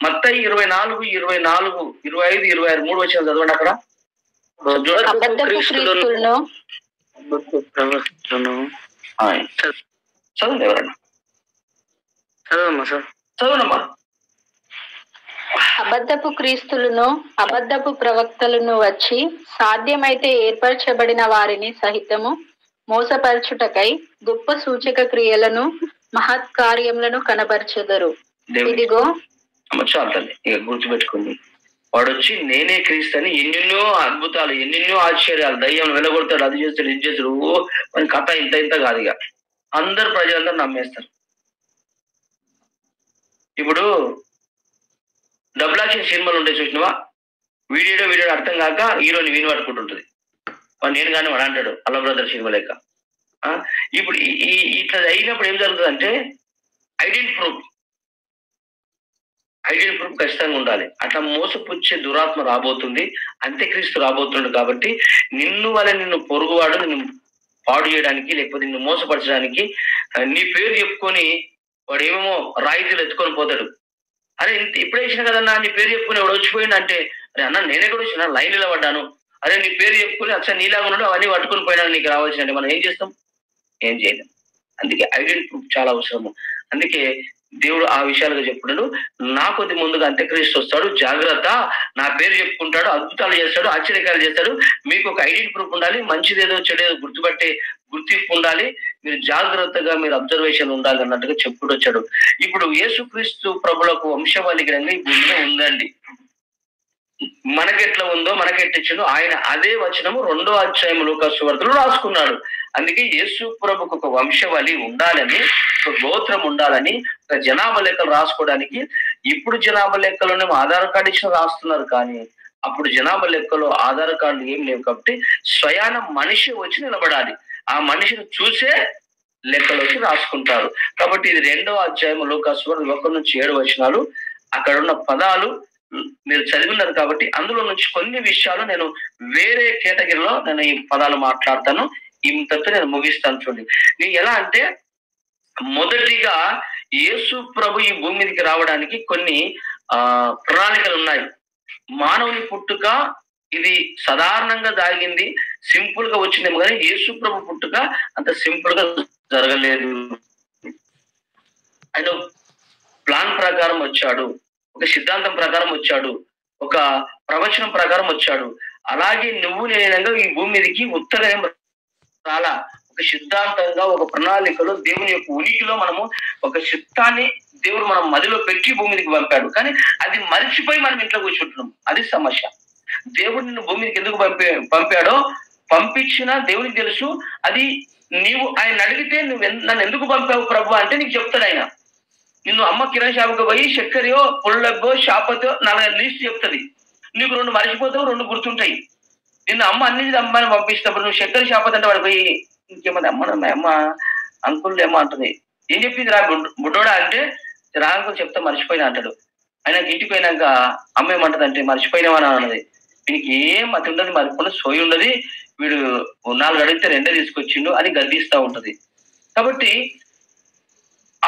మత్తయి 24, 25, 26 వచ్చిన చదవండి అక్కడ. చదవండి ఎవరన్నా, చదవనమ్మా. అబద్ధపు క్రీస్తులను, అబద్ధపు ప్రవక్తలను వచ్చి సాధ్యమైతే ఏర్పరచబడిన వారిని సహితము మోసపరచుటకై గొప్ప సూచక క్రియలను, మహత్కార్యములను కనబరచెదరు. ఇదిగో చాలండి, ఇక గుర్తుపెట్టుకుంది. వాడు వచ్చి నేనే క్రీస్తు అని ఎన్నెన్నో అద్భుతాలు, ఎన్నెన్నో ఆశ్చర్యాలు, దయ్యం వెలగొడతాడు, అది చేస్తాడు, ఇది చేస్తాడు. మన కథ ఇంత కాదు. ఇక అందరు ప్రజలందరూ నమ్మేస్తారు. ఇప్పుడు డబ్బులాక్షి సినిమాలు ఉంటాయి చూసినవా, వీడియో అర్థం కాక హీరోని వీని పట్టుకుంటుంటది. వాడు నేను కానీ వాడు అంటాడు అల్ల బ్రదర్ సినిమా లెక్క. ఇప్పుడు ఇట్లా అయినప్పుడు ఏం జరుగుతుందంటే ఐడెంటిటీ ప్రూఫ్ ఖచ్చితంగా ఉండాలి. అట్లా మోసపుచ్చే దురాత్మ రాబోతుంది, అంత్యక్రీస్తు రాబోతున్నాడు. కాబట్టి నిన్ను పొరుగువాడు నిన్ను పాడు చేయడానికి, లేకపోతే నిన్ను మోసపరచడానికి నీ పేరు చెప్పుకొని వాడు ఏమేమో రాయితీలు ఎత్తుకొని పోతాడు. అరే ఇప్పుడే ఇచ్చిన కదన్నా నీ పేరు చెప్పుకుని వాడు వచ్చిపోయింది అంటే, అరే అన్న నేనే కూడా వచ్చిన లైన్లో పడ్డాను, అరే నీ పేరు చెప్పుకుని అసలు నీలాగా ఉన్నాడు అవన్నీ పట్టుకుని పోయినాను నీకు రావాల్సిన అంటే మనం ఏం చేస్తాం? ఏం చేయలేం. అందుకే ఐడెంటిటీ ప్రూఫ్ చాలా అవసరము. అందుకే దేవుడు ఆ విషయాలుగా చెప్పున్నాడు, నా కొద్ది ముందుగా అంత్యక్రీస్తు వస్తాడు, జాగ్రత్త, నా పేరు చెప్పుకుంటాడు, అద్భుతాలు చేస్తాడు, ఆశ్చర్యకాలు చేస్తాడు. మీకు ఒక ఐడెంటిటీ ప్రూఫ్ ఉండాలి, మంచిదేదో చెడేదో గుర్తింపు ఉండాలి, మీరు జాగ్రత్తగా మీరు అబ్జర్వేషన్ ఉండాలి అన్నట్టుగా చెప్పుడు వచ్చాడు. ఇప్పుడు యేసుక్రీస్తు ప్రభులకు వంశవాళి గ్రంథం ఈ భూమిలో ఉందండి. మనకెట్లా ఉందో మనకెట్టిచ్చిందో ఆయన అదే వచనము 2వ అధ్యాయం లూకా సువార్తలో రాసుకున్నాడు. అందుకే యేసు ప్రభుకు ఒక వంశవళి ఉండాలని, ఒక గోత్రం ఉండాలని, ఒక జనాభా లెక్కలు రాసుకోవడానికి. ఇప్పుడు జనాభా లెక్కలోనే ఆధార్ కార్డు ఇచ్చిన రాస్తున్నారు, కానీ అప్పుడు జనాభా లెక్కలో ఆధార్ కార్డు ఏం లేవు. కాబట్టి స్వయాన మనిషి వచ్చి నిలబడాలి, ఆ మనిషిని చూసే లెక్కలోకి రాసుకుంటారు. కాబట్టి ఇది 2వ అధ్యాయం లూకాసు వార్త 1-7 అక్కడ ఉన్న పదాలు మీరు చదివినారు కాబట్టి అందులో నుంచి కొన్ని విషయాలు నేను వేరే కేటగిరీలో నేను ఈ పదాలు మాట్లాడతాను. ఇంతతో నేను ముగిస్తాను. చూడండి, నేను ఎలా అంటే మొదటిగా యేసు ప్రభు ఈ భూమి మీదకి రావడానికి కొన్ని ప్రణాళికలు ఉన్నాయి. మానవుని పుట్టుక ఇది సాధారణంగా దాగింది, సింపుల్ గా వచ్చిందేమో కానీ యేసు ప్రభు పుట్టుక అంత సింపుల్ గా జరగలేదు. ఆయన ప్లాన్ ప్రకారం వచ్చాడు, ఒక సిద్ధాంతం ప్రకారం వచ్చాడు, ఒక ప్రవచనం ప్రకారం వచ్చాడు. అలాగే నువ్వు నేనంగా ఈ భూమి మీదకి ఉత్తరం రాలా, ఒక సిద్ధాంతంగా ఒక ప్రణాళికలో దేవుని యొక్క ఉనికిలో మనము ఒక చిత్తాన్ని దేవుడు మనం మదిలో పెట్టి భూమి మీదకి పంపాడు. కానీ అది మరిచిపోయి మనం ఇంట్లో కూర్చుంటున్నాం. అది సమస్య. దేవుడు నిన్ను భూమి మీదకి ఎందుకు పంపాడో పంపించిన దేవునికి తెలుసు. అది నీవు ఆయన అడిగితే నువ్వు నన్ను ఎందుకు పంపావు ప్రభు అంటే నీకు చెప్తాడు ఆయన. నిన్ను అమ్మ కిరాణా షాపుకి పోయి చక్కెరయో పుల్లగో షాపతో 4 లిస్ట్ చెప్తుంది. నీకు 2 మర్చిపోతావు, 2 గుర్తుంటాయి. నిన్ను అమ్మ అమ్మని పంపిస్తున్నప్పుడు నువ్వు చక్కెర షాపత్ అంటే వాడు పోయి ఇంకేమన్నా అమ్మ అంకుల్ ఏమో అంటుంది. ఏం చెప్పింది రా బుడ్డోడా అంటే రా అంకుల్ చెప్తా మర్చిపోయినా అంటాడు. ఆయన ఇంటికి పోయినాక అమ్మ ఏమంటది అంటే మర్చిపోయినామని అన్నది. వీడికి ఏం అతి ఉండదు, మరిపోయిన సోయి ఉండదు, వీడు 4 అడిగితే 2 తీసుకొచ్చిండు అని గద్దిస్తూ ఉంటది. కాబట్టి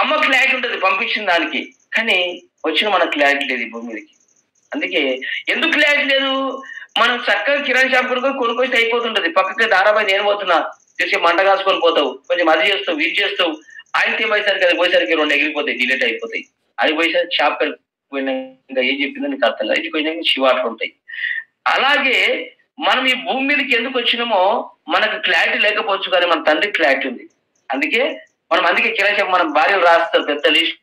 అమ్మ క్లారిటీ ఉంటుంది పంపించిన దానికి, కానీ వచ్చిన మనకు క్లారిటీ లేదు ఈ భూమి మీదకి. అందుకే ఎందుకు క్లారిటీ లేదు, మనం చక్కగా కిరాణా షాప్ కొనుక్కొస్తే అయిపోతుంటది. పక్కకి దారాబాయి నేను పోతున్నా తెలిసి మంట కాసుకొని పోతావు, కొంచెం అది చేస్తావు ఇది చేస్తావు. ఆయనకి ఏమైసరికి అది పోయేసరికి 2 ఎగిరిపోతాయి, డిలీట్ అయిపోతాయి. అది పోయేసరికి షాప్ పోయినాక ఏం చెప్పిందో నీకు అర్థం కాదు, ఇంటికి పోయినాక శివాట్లు ఉంటాయి. అలాగే మనం ఈ భూమి మీదకి ఎందుకు వచ్చినామో మనకు క్లారిటీ లేకపోవచ్చు, కానీ మన తండ్రికి క్లారిటీ ఉంది. అందుకే కిరాణా షాప్ మన భార్యలు రాస్తారు పెద్ద లిస్ట్,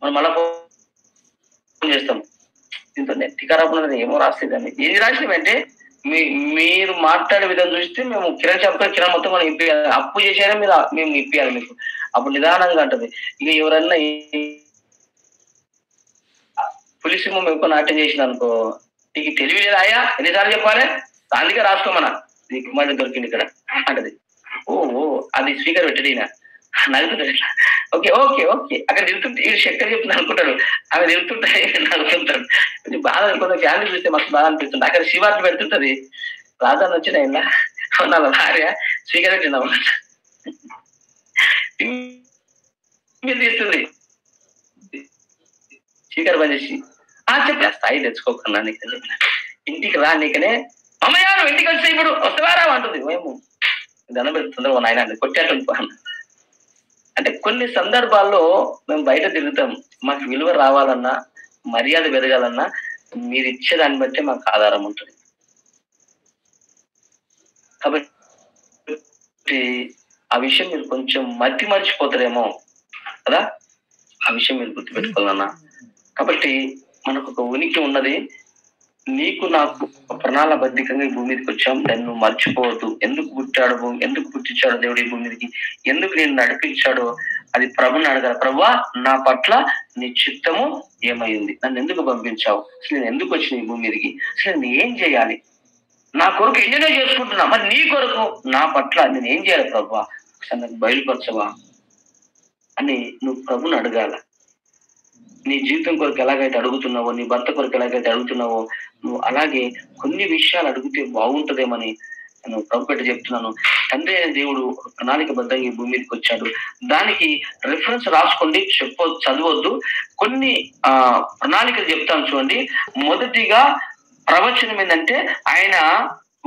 మనం మళ్ళా ఫోన్ చేస్తాం. దీంతో నెత్తికరాకుండా ఏమో రాస్తుందండి. ఏది రాసినామంటే మీరు మాట్లాడే విధానం చూస్తే మేము కిరాణా షాప్ కిరాణా మొత్తం మనం ఇప్పియాలి, అప్పు చేసైనా మేము ఇప్పియాలి మీకు. అప్పుడు నిదానంగా అంటది. ఇక ఎవరన్నా పులిసి మేము ఎక్కువ నాట్యం చేసిన అనుకో, నీకు తెలివి లేదా ఆయా ఎన్నిసార్లు చెప్పాలి, అందుకే రాసుకోమన్నా నీకు మాట దొరికింది ఇక్కడ అంటది. ఓ అది స్పీకర్ పెట్టడినా నలుగుతాడు. ఓకే ఓకే ఓకే అక్కడ నిలుతుంటే వీడు చక్కెర చెప్తుంది అనుకుంటాడు, అక్కడ నిలుతుంటే నలుగుతుంటాడు. కొంచెం బాధ కొంచెం ఫ్యామిలీ చూస్తే మస్తు బాధ అనిపిస్తుంది. అక్కడ శివార్లు పెడుతుంటది. రాజాన్ని వచ్చిన ఇలా వాళ్ళ భార్య స్పీకర్ పెట్టిందా తీస్తుంది స్పీకర్ బంద్ చేసి చెప్పి ఆ స్థాయి తెచ్చుకోకుండా నీకు చెప్పిన ఇంటికి రా నీకనే అమ్మయ్య నువ్వు ఇంటికి వచ్చి ఇప్పుడు వస్తావారా అంటుంది. మేము దండం పెడుతుందో నాయన కొట్టేట్టు అంటే కొన్ని సందర్భాల్లో మేము బయట తిరుగుతాం, మాకు విలువ రావాలన్నా మర్యాద పెరగాలన్నా మీరు ఇచ్చేదాన్ని బట్టే మాకు ఆధారం ఉంటుంది. కాబట్టి ఆ విషయం మీరు కొంచెం మర్చిపోతారేమో కదా, ఆ విషయం మీరు గుర్తుపెట్టుకోవాలన్నా. కాబట్టి మనకు ఒక ఉనికి ఉన్నది. నీకు నాకు ప్రణాళికబద్ధంగా ఈ భూమి మీదకి వచ్చాం, దాన్ని నువ్వు మర్చిపోవద్దు. ఎందుకు పుట్టించాడు దేవుడు ఈ భూమి మీదకి, ఎందుకు నేను నడిపించాడో అది ప్రభుని అడగాలి. ప్రభువా నా పట్ల నీ చిత్తము ఏమైంది, నన్ను ఎందుకు పంపించావు, అసలు నేను ఎందుకు వచ్చిన ఈ భూమి మీదకి, అసలు నేను ఏం చేయాలి, నా కొరకు ఎంజాయ్ చేసుకుంటున్నా, మరి నీ కొరకు నా పట్ల నేను ఏం చేయాలి ప్రభువా అసలు నాకు బయలుపరచవా అని నువ్వు ప్రభుని అడగాల. నీ జీవితం కొరకు ఎలాగైతే అడుగుతున్నావో, నీ భర్త కొరకు ఎలాగైతే అడుగుతున్నావో, నువ్వు అలాగే కొన్ని విషయాలు అడిగితే బాగుంటదేమని నేను ప్రభు పెట్టి చెప్తున్నాను. తండ్రి అయిన దేవుడు ప్రణాళికబద్ధంగా ఈ భూమి మీదకి వచ్చాడు. దానికి రిఫరెన్స్ రాసుకోండి, చదవద్దు. కొన్ని ప్రణాళికలు చెప్తాను చూడండి. మొదటిగా ప్రవచనం ఏంటంటే ఆయన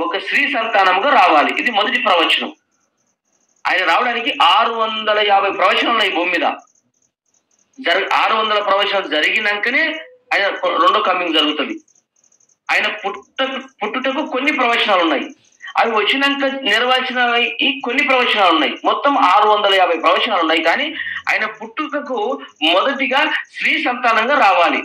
ఒక స్త్రీ సంతానముగా రావాలి. ఇది మొదటి ప్రవచనం. ఆయన రావడానికి 650 ప్రవచనాలు ఉన్నాయి భూమి మీద. 600 ప్రవచనాలు జరిగినాకనే ఆయన 2వ కమింగ్ జరుగుతుంది. ఆయన పుట్టుటకు కొన్ని ప్రవచనాలు ఉన్నాయి, అవి వచ్చినాక నెరవేర్చినవి కొన్ని ప్రవచనాలు ఉన్నాయి. మొత్తం 650 ప్రవచనాలు ఉన్నాయి. కానీ ఆయన పుట్టుకకు మొదటిగా స్త్రీ సంతానంగా రావాలి.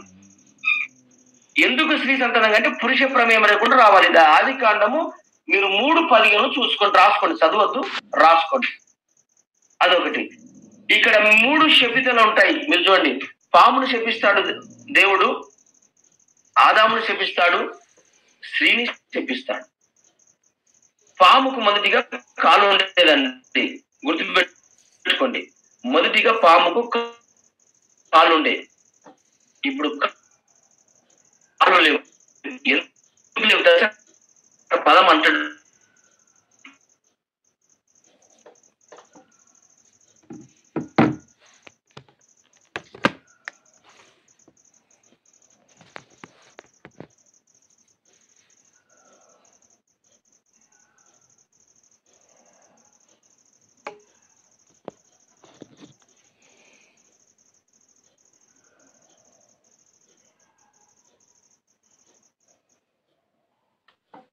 ఎందుకు స్త్రీ సంతానంగా అంటే పురుష ప్రమేయం లేకుండా రావాలి. ఆది కాండము మీరు 3:15 చూసుకోండి, రాసుకోండి, చదవద్దు, రాసుకోండి. అదొకటి. ఇక్కడ 3 శపితలు ఉంటాయి. మీరు చూడండి, పామును శపిస్తాడు దేవుడు, ఆదామును శపిస్తాడు, స్త్రీని శపిస్తాడు. పాముకు మొదటిగా కాలు ఉండేదండి, గుర్తుపెట్టుకోండి. మొదటిగా పాముకు కాలు ఉండే, ఇప్పుడు కాలు లేవు. ఎందుకు లేవు తెలుసా? పదం అంటాడు,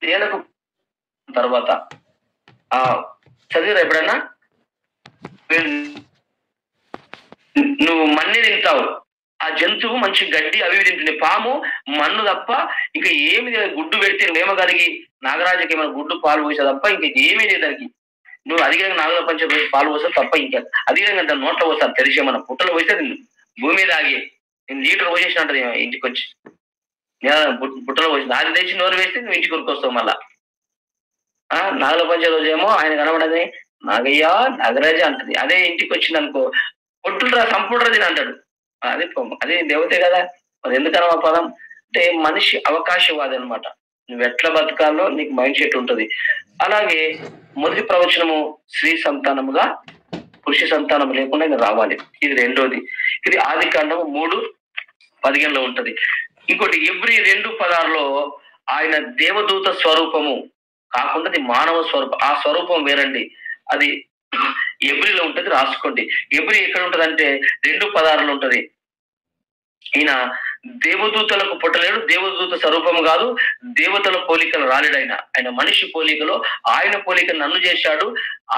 తేలకు తర్వాత చదివిరా ఎప్పుడన్నా? నువ్వు మన్నే తింటావు, ఆ జంతువు మంచి గడ్డి అవి తింటుంది. పాము మన్ను తప్ప ఇంకా ఏమి గుడ్డు పెడితే మేమగారికి నాగరాజుకి ఏమైనా గుడ్డు పాలు పోసా తప్ప ఇంకా ఏమీ లేదు దానికి. నువ్వు అధికంగా నాగల పంచ పాలు పోసావు తప్ప ఇంకా అధికంగా దాని నోట్లో పోస్తారు తెలిసే, మన పుట్టలో పోస్తే భూమి మీద ఆగి నేను లీటర్ పోసేసినట్టు ఇంటికి వచ్చి పుట్టలో పోసింది. అది తెచ్చి నోరు వేస్తే నువ్వు ఇంటికి కొనుక్కొస్తావు. మళ్ళా నాగల పంచ రోజేమో ఆయన కనబడది నాగయ్య నాగరాజ అంటది. అదే ఇంటికి వచ్చింది అనుకో పొట్టులరా సంపూడరది అంటాడు. అదే దేవతే కదా, అది ఎందుకన్నా ఆ పదం అంటే మనిషి అవకాశవాది అనమాట. నువ్వు ఎట్లా బతకాలో నీకు మైండ్ సెట్ ఉంటది. అలాగే మొదటి ప్రవచనము స్త్రీ సంతానముగా పురుష సంతానం లేకుండా ఆయన రావాలి, ఇది రెండోది. ఇది ఆదికాండము 3:15 ఉంటది. ఇంకోటి ఎబ్రీ 2:16 ఆయన దేవదూత స్వరూపము కాకుండా అది మానవ స్వరూపం. ఆ స్వరూపం వేరండి, అది ఎబ్రిలో ఉంటది, రాసుకోండి. ఎబ్రి ఎక్కడ ఉంటది అంటే 2:16 ఉంటది. ఈయన దేవదూతలకు పుట్టలేడు, దేవదూత స్వరూపం కాదు, దేవతల పోలికలు రాలేడు. ఆయన మనిషి పోలికలో ఆయన పోలికలు నన్ను చేశాడు,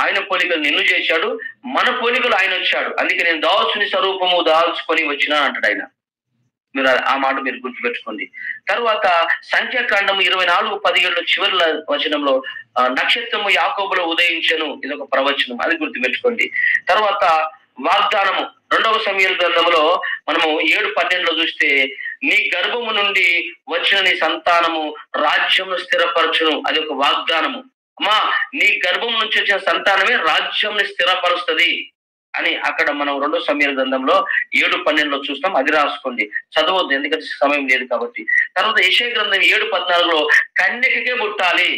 ఆయన పోలికలు నిన్ను చేశాడు, మన పోలికలు ఆయన వచ్చాడు. అందుకే నేను దాసుని స్వరూపము దాల్చుకొని వచ్చినా అంటాడు ఆయన. మీరు ఆ మాట మీరు గుర్తుపెట్టుకోండి. తర్వాత సంఖ్యాకాండము 24:17 చివరి వచనంలో నక్షత్రము యాకోబులో ఉదయించను, ఇది ఒక ప్రవచనం, అది గుర్తుపెట్టుకోండి. తర్వాత వాగ్దానము 2వ సమూయేలు గ్రంథంలో మనము 7:12 చూస్తే నీ గర్భము నుండి వచ్చిన నీ సంతానము రాజ్యమును స్థిరపరచును, అది ఒక వాగ్దానము. అమ్మా నీ గర్భం నుంచి వచ్చిన సంతానమే రాజ్యంని స్థిరపరుస్తుంది అని అక్కడ మనం 2వ సమూయేలు గ్రంథంలో 7:12 చూస్తాం, అది రాసుకోండి, చదవద్దు ఎందుకంటే సమయం లేదు కాబట్టి. తర్వాత యెషయా గ్రంథం 7:14 కన్యకకే పుట్టాలి,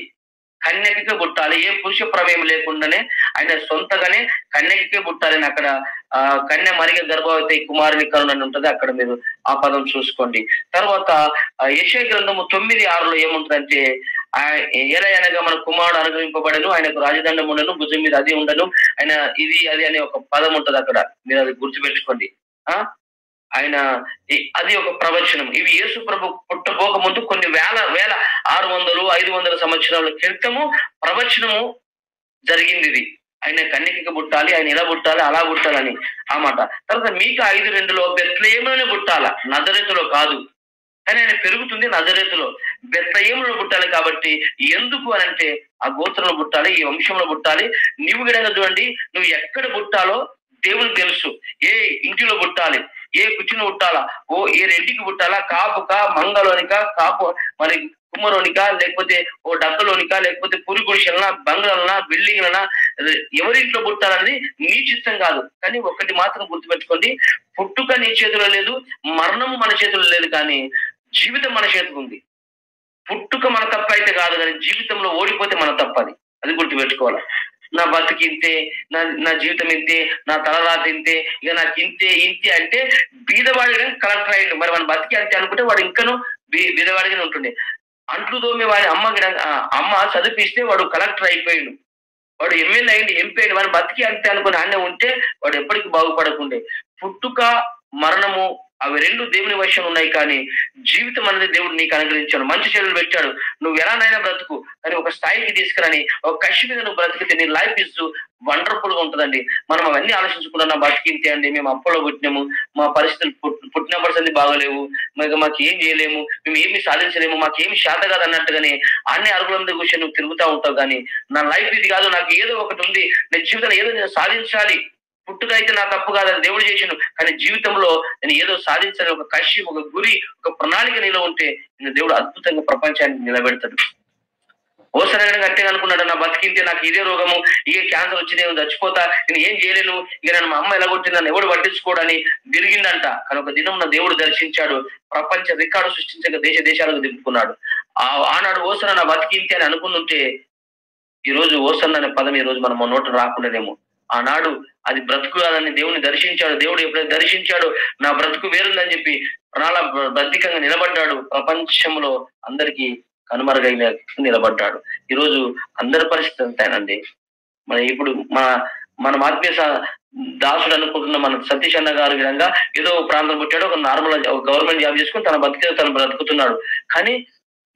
కన్యకకే పుట్టాలి, ఏ పురుష ప్రమేయం లేకుండానే ఆయన సొంతగానే కన్యకకే పుట్టాలని అక్కడ కన్య మరిగ గర్భవతి కుమారుని కరుణని ఉంటది, అక్కడ మీరు ఆ పదం చూసుకోండి. తర్వాత యెషయా గ్రంథము 9:6 ఏముంటదంటే ఎలా అనగా మన కుమారుడు అనుగ్రహింపబడను, ఆయనకు రాజదండం ఉండను, భుజం మీద అది ఉండను, ఆయన ఇది అది అనే ఒక పదం ఉంటది అక్కడ, మీరు అది గుర్తుపెట్టుకోండి. ఆయన అది ఒక ప్రవచనం. ఇవి యేసు ప్రభు పుట్టబోక ముందు కొన్ని వేల 600-500 సంవత్సరాల క్రితము ప్రవచనము జరిగింది. ఇది ఆయన కన్యకకి పుట్టాలి, ఆయన ఇలా పుట్టాలి అలా పుట్టాలని ఆ మాట. తర్వాత మీకా 5:2 బెత్లెహేములోనే పుట్టాలా, నజరేతులో కాదు. కానీ ఆయన పెరుగుతుంది నజరేతులో, బెత్లెహేములో పుట్టాలి. కాబట్టి ఎందుకు అని అంటే ఆ గోత్రంలో పుట్టాలి, ఈ వంశంలో పుట్టాలి. నీవు గిడంగా చూడండి, నువ్వు ఎక్కడ పుట్టాలో దేవునికి తెలుసు. ఏ ఇంటిలో పుట్టాలి, ఏ కుర్చీని పుట్టాలా, ఏ రెడ్డికి పుట్టాలా, కాపుకా మంగళోనికా, కాపు మరి కుమ్మరోనికా, లేకపోతే ఓ డక్కలోనికా, లేకపోతే పురి గుడిసెలనా, బంగ్లనా, బిల్డింగ్లనా, ఎవరింట్లో పుట్టాలనేది నీ చిత్తం కాదు. కానీ ఒక్కటి మాత్రం గుర్తుపెట్టుకోండి, పుట్టుక నీ చేతిలో లేదు, మరణము మన చేతిలో లేదు, కానీ జీవితం మన చేతికి ఉంది. పుట్టుక మన తప్ప అయితే కాదు, కానీ జీవితంలో ఓడిపోతే మన తప్పది, అది గుర్తుపెట్టుకోవాలి. నా బతుకి ఇంతే, నా జీవితం ఇంతే, నా తలరాత ఇంతే, ఇక నాకు ఇంతే అంటే బీదవాడిగా కలెక్టర్ అయ్యిండు. మరి మన బతికి అంతే అనుకుంటే వాడు ఇంకను బీదవాడిగానే ఉంటుండే. అంట్లు తోమి వాడి అమ్మ చదివిస్తే వాడు కలెక్టర్ అయిపోయిండు, వాడు ఎమ్మెల్యే అయింది, ఎంపీ అయింది. వాడు బతికి అంతే అనుకుని అన్నీ ఉంటే వాడు ఎప్పటికీ బాగుపడకుండే. పుట్టుక మరణము అవి రెండు దేవుని వశం ఉన్నాయి, కానీ జీవితం అనేది దేవుడు నీకు అనుగ్రహించాడు, మంచి చెడులు పెట్టాడు. నువ్వు ఎలానైనా బ్రతుకు, కానీ ఒక స్థాయికి తీసుకురాని ఒక కషి మీద నువ్వు బ్రతికితే నీ లైఫ్ ఇస్ వండర్ఫుల్ గా ఉంటుందండి. మనం అవన్నీ ఆలోచించుకున్నా, బతికింతే అండి, మేము అప్పులో పుట్టినాము, మా పరిస్థితులు పుట్టిన పరిస్థితి బాగలేవు, మాకు ఏం చేయలేము, మేము ఏమి సాధించలేము, మాకు ఏమి శాత కాదు అన్నట్టుగానే అన్ని అరుగుల మీద కూర్చొని నువ్వు తిరుగుతూ ఉంటావు. కానీ నా లైఫ్ ఇది కాదు, నాకు ఏదో ఒకటి ఉంది, నేను జీవితంలో ఏదో నేను సాధించాలి, పుట్టుక అయితే నా తప్పు కాదని దేవుడు చేసిండు, కానీ జీవితంలో నేను ఏదో సాధించాలని ఒక కషి, ఒక గురి, ఒక ప్రణాళిక నీలో ఉంటే నేను దేవుడు అద్భుతంగా ప్రపంచాన్ని నిలబెడతాడు. ఓసరగా గట్టిగా అనుకున్నాడు, నా బతికింటే నాకు ఇదే రోగము, ఇదే క్యాన్సర్ వచ్చింది, చచ్చిపోతా, నేను ఏం చేయలేను, ఇక నన్ను మా అమ్మ ఎలా కొట్టింది, నన్ను ఎవడు పట్టించుకోడని తిరిగిందంట. కానీ ఒక దినం నా దేవుడు దర్శించాడు, ప్రపంచ రికార్డు సృష్టించక దేశాలకు దింపుకున్నాడు. ఆనాడు ఓసన నా బతికింతే అని అనుకుంటుంటే ఈ రోజు ఓసన్న అనే పదం ఈ రోజు మనం నోట రాకుండానేమో. ఆనాడు అది బ్రతుకు కాదని దేవుని దర్శించాడు. దేవుడు ఎప్పుడైతే దర్శించాడు, నా బ్రతుకు వేరుందని చెప్పి ప్రాణాల బ్రతికంగా నిలబడ్డాడు. ప్రపంచంలో అందరికీ కనుమరుగైన నిలబడ్డాడు. ఈరోజు అందరి పరిస్థితి అంతేనండి. మన ఇప్పుడు మన ఆత్మీయ దాసుడు అనుకుంటున్న మన సతీష్ అన్న గారి విధంగా ఏదో ప్రాంతం పుట్టాడు, ఒక నార్మల్ గవర్నమెంట్ జాబ్ చేసుకుని తను బ్రతుకుతున్నాడు. కానీ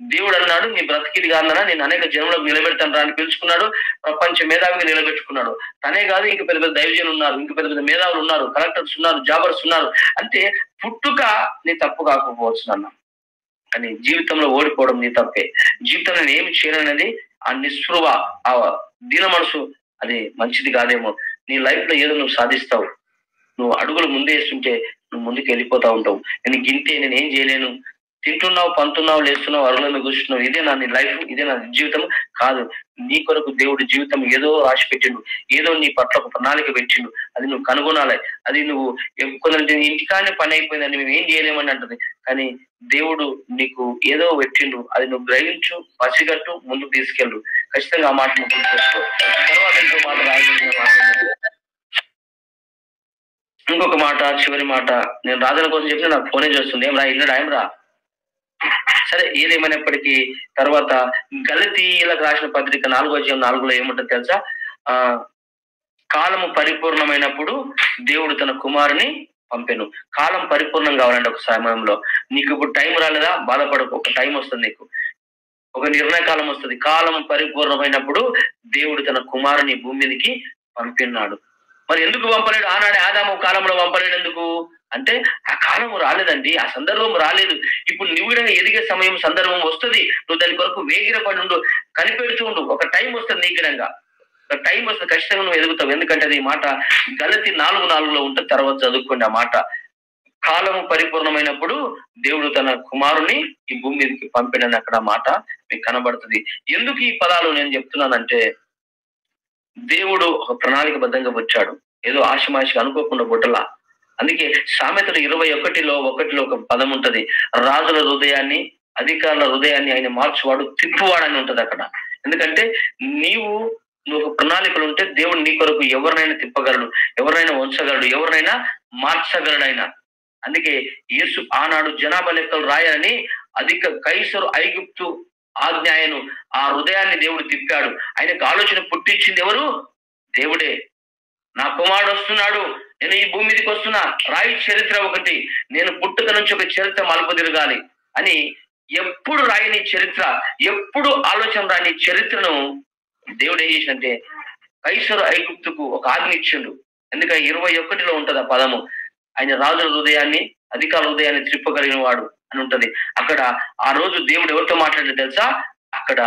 దేవుడు అన్నాడు, నీ బ్రతికిది కాదన్నా, నేను అనేక జన్మలకు నిలబెడతాను రా అని పిలుచుకున్నాడు. ప్రపంచ మేధావిగా నిలబెట్టుకున్నాడు. తనే కాదు, ఇంకా పెద్ద పెద్ద దైవజనులు ఉన్నారు, ఇంకా పెద్ద పెద్ద మేధావులు ఉన్నారు, కలెక్టర్స్ ఉన్నారు, జాబర్స్ ఉన్నారు. అంటే పుట్టుక నీ తప్పు కాకపోవచ్చు అన్న, కానీ జీవితంలో ఓడిపోవడం నీ తప్పే. జీవితంలో నేను ఏమి చేయననేది ఆ నిస్పృహ, ఆ దీన మనసు, అది మంచిది కాదేమో. నీ లైఫ్ లో ఏదో నువ్వు సాధిస్తావు, నువ్వు అడుగులు ముందే వేస్తుంటే నువ్వు ముందుకు వెళ్ళిపోతా ఉంటావు. నేను గింతే, నేను ఏం చేయలేను, తింటున్నావు, పంటున్నావు, లేస్తున్నావు, అరుగుల కూర్చున్నావు, ఇదే నా నీ లైఫ్, ఇదే నా జీవితం కాదు. నీ కొరకు దేవుడు జీవితం ఏదో రాసి పెట్టిండు, ఏదో నీ పట్ల ఒక ప్రణాళిక పెట్టిండు. అది నువ్వు కనుగొనాలి. అది నువ్వు కొందరు ఇంటికానే పని అయిపోయిందని మేము ఏం చేయలేమని అంటది, కానీ దేవుడు నీకు ఏదో పెట్టిండు. అది నువ్వు గ్రహించు, పసిగట్టు, ముందుకు తీసుకెళ్ళు. ఖచ్చితంగా ఆ మాట నువ్వు గుర్తుపెట్టుకో. తర్వాత ఇంకొక మాట, చివరి మాట, నేను రాజన కోసం చెప్తే నాకు ఫోనే చేస్తుంది, ఏం రా ఇల్లు ఏం రా. సరే, ఏదేమైనప్పటికీ తర్వాత గలతీయులకు రాసిన పత్రిక 4:4 ఏముంటుంది తెలుసా? కాలము పరిపూర్ణమైనప్పుడు దేవుడు తన కుమారుని పంపెను. కాలం పరిపూర్ణం కావాలంటే ఒక సమయంలో నీకు ఇప్పుడు టైం రాలేదా, బాధపడకు, ఒక టైం వస్తుంది, నీకు ఒక నిర్ణయ కాలం వస్తుంది. కాలం పరిపూర్ణమైనప్పుడు దేవుడు తన కుమారుని భూమి మీదకి పంపినాడు. మరి ఎందుకు పంపలేడు? ఆనాడే ఆదాము కాలంలో పంపలేడు ఎందుకు అంటే, ఆ కాలం రాలేదండి, ఆ సందర్భం రాలేదు. ఇప్పుడు నువ్వు కూడా ఎదిగే సమయం, సందర్భం వస్తుంది. నువ్వు దాని కొరకు వేగిరపడి ఉండు, కనిపెడుతూ ఉండు. ఒక టైం వస్తుంది, నీకు ఒక టైం వస్తుంది, ఖచ్చితంగా నువ్వు ఎదుగుతావు. ఎందుకంటే అది మాట గలతీ 4:4 ఉంటుంది. తర్వాత చదువుకోండి ఆ మాట. కాలము పరిపూర్ణమైనప్పుడు దేవుడు తన కుమారుని ఈ భూమి మీదకి పంపినని అక్కడ మాట మీకు కనబడుతుంది. ఎందుకు ఈ పదాలు నేను చెప్తున్నానంటే, దేవుడు ఒక ప్రణాళికబద్ధంగా వచ్చాడు, ఏదో ఆశమాషిగా అనుకోకుండా బుట్టలా. అందుకే సామెతలు 21:1 ఒక పదం ఉంటది, రాజుల హృదయాన్ని, అధికారుల హృదయాన్ని ఆయన మార్చువాడు, తిప్పువాడని ఉంటది అక్కడ. ఎందుకంటే నువ్వు ఒక ప్రణాళికలు ఉంటే దేవుడు నీ కొరకు ఎవరినైనా తిప్పగలడు, ఎవరినైనా ఉంచగలడు, ఎవరినైనా మార్చగలడైనా. అందుకే యేసు ఆనాడు జనాభా లెక్కలు రాయాలని కైసరు ఐగుప్తు ఆజ్ఞాయను ఆ హృదయాన్ని దేవుడు తిప్పాడు. ఆయనకు ఆలోచన పుట్టించింది ఎవరు? దేవుడే. నా కుమారుడు వస్తున్నాడు, నేను ఈ భూమి మీదకి వస్తున్నా, రాయి చరిత్ర ఒకటి, నేను పుట్టుక నుంచి ఒక చరిత్ర మలుపు తిరగాలి అని ఎప్పుడు రాయని చరిత్ర, ఎప్పుడు ఆలోచన రాని చరిత్రను దేవుడు ఏం చేసినంటే కైసరు ఐగుప్తుకు ఒక ఆజ్ఞ ఇచ్చిండు. ఎందుకంటే 21 ఉంటది ఆ పదము. ఆయన రాజుల హృదయాన్ని, అధికారుల హృదయాన్ని త్రిప్పగలిగిన వాడు అని ఉంటది. అక్కడ ఆ రోజు దేవుడు ఎవరితో మాట్లాడాడు తెలుసా? అక్కడ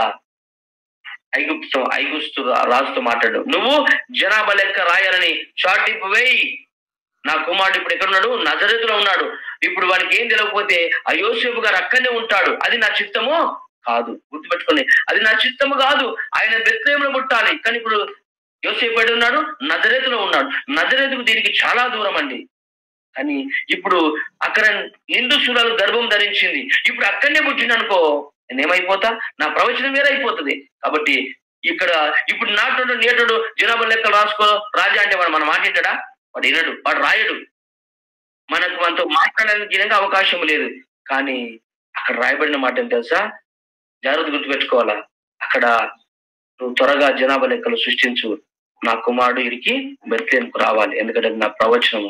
ఐగుప్తు రాజుతో మాట్లాడు, నువ్వు జనాభా లెక్క రాయాలని చాటింపు వేయి. నా కుమారుడు ఇప్పుడు ఎక్కడున్నాడు? నజరేతులో ఉన్నాడు. ఇప్పుడు వానికి ఏం తెలియకపోతే ఆ యోసేపు గారు అక్కడనే ఉంటాడు. అది నా చిత్తము కాదు, గుర్తుపెట్టుకోండి, అది నా చిత్తము కాదు. ఆయన బెత్లెహేములో పుట్టాలి, కానీ ఇప్పుడు యోసేపు ఎక్కడ ఉన్నాడు? నజరేతులో ఉన్నాడు. నజరేతుకు దీనికి చాలా దూరం అండి. కానీ ఇప్పుడు అక్కడ నిండు శూలాలు గర్భం ధరించింది, ఇప్పుడు అక్కడనే పుట్టింది అనుకో, నేనేమైపోతా, నా ప్రవచనం వేరైపోతుంది. కాబట్టి ఇక్కడ ఇప్పుడు నేటోడు జనాభా లెక్కలు రాసుకో రాజా అంటే వాడు మనం మాట్లాడా? వాడు వినడు, వాడు రాయడు. మనతో మాట్లాడడానికి అవకాశం లేదు. కానీ అక్కడ రాయబడిన మాట ఏం తెలుసా? జాగ్రత్త గుర్తుపెట్టుకోవాలా. అక్కడ నువ్వు త్వరగా జనాభా లెక్కలు సృష్టించు, నా కుమారుడు ఇడికి బెత్లెహేముకు రావాలి, ఎందుకంటే అది నా ప్రవచనము.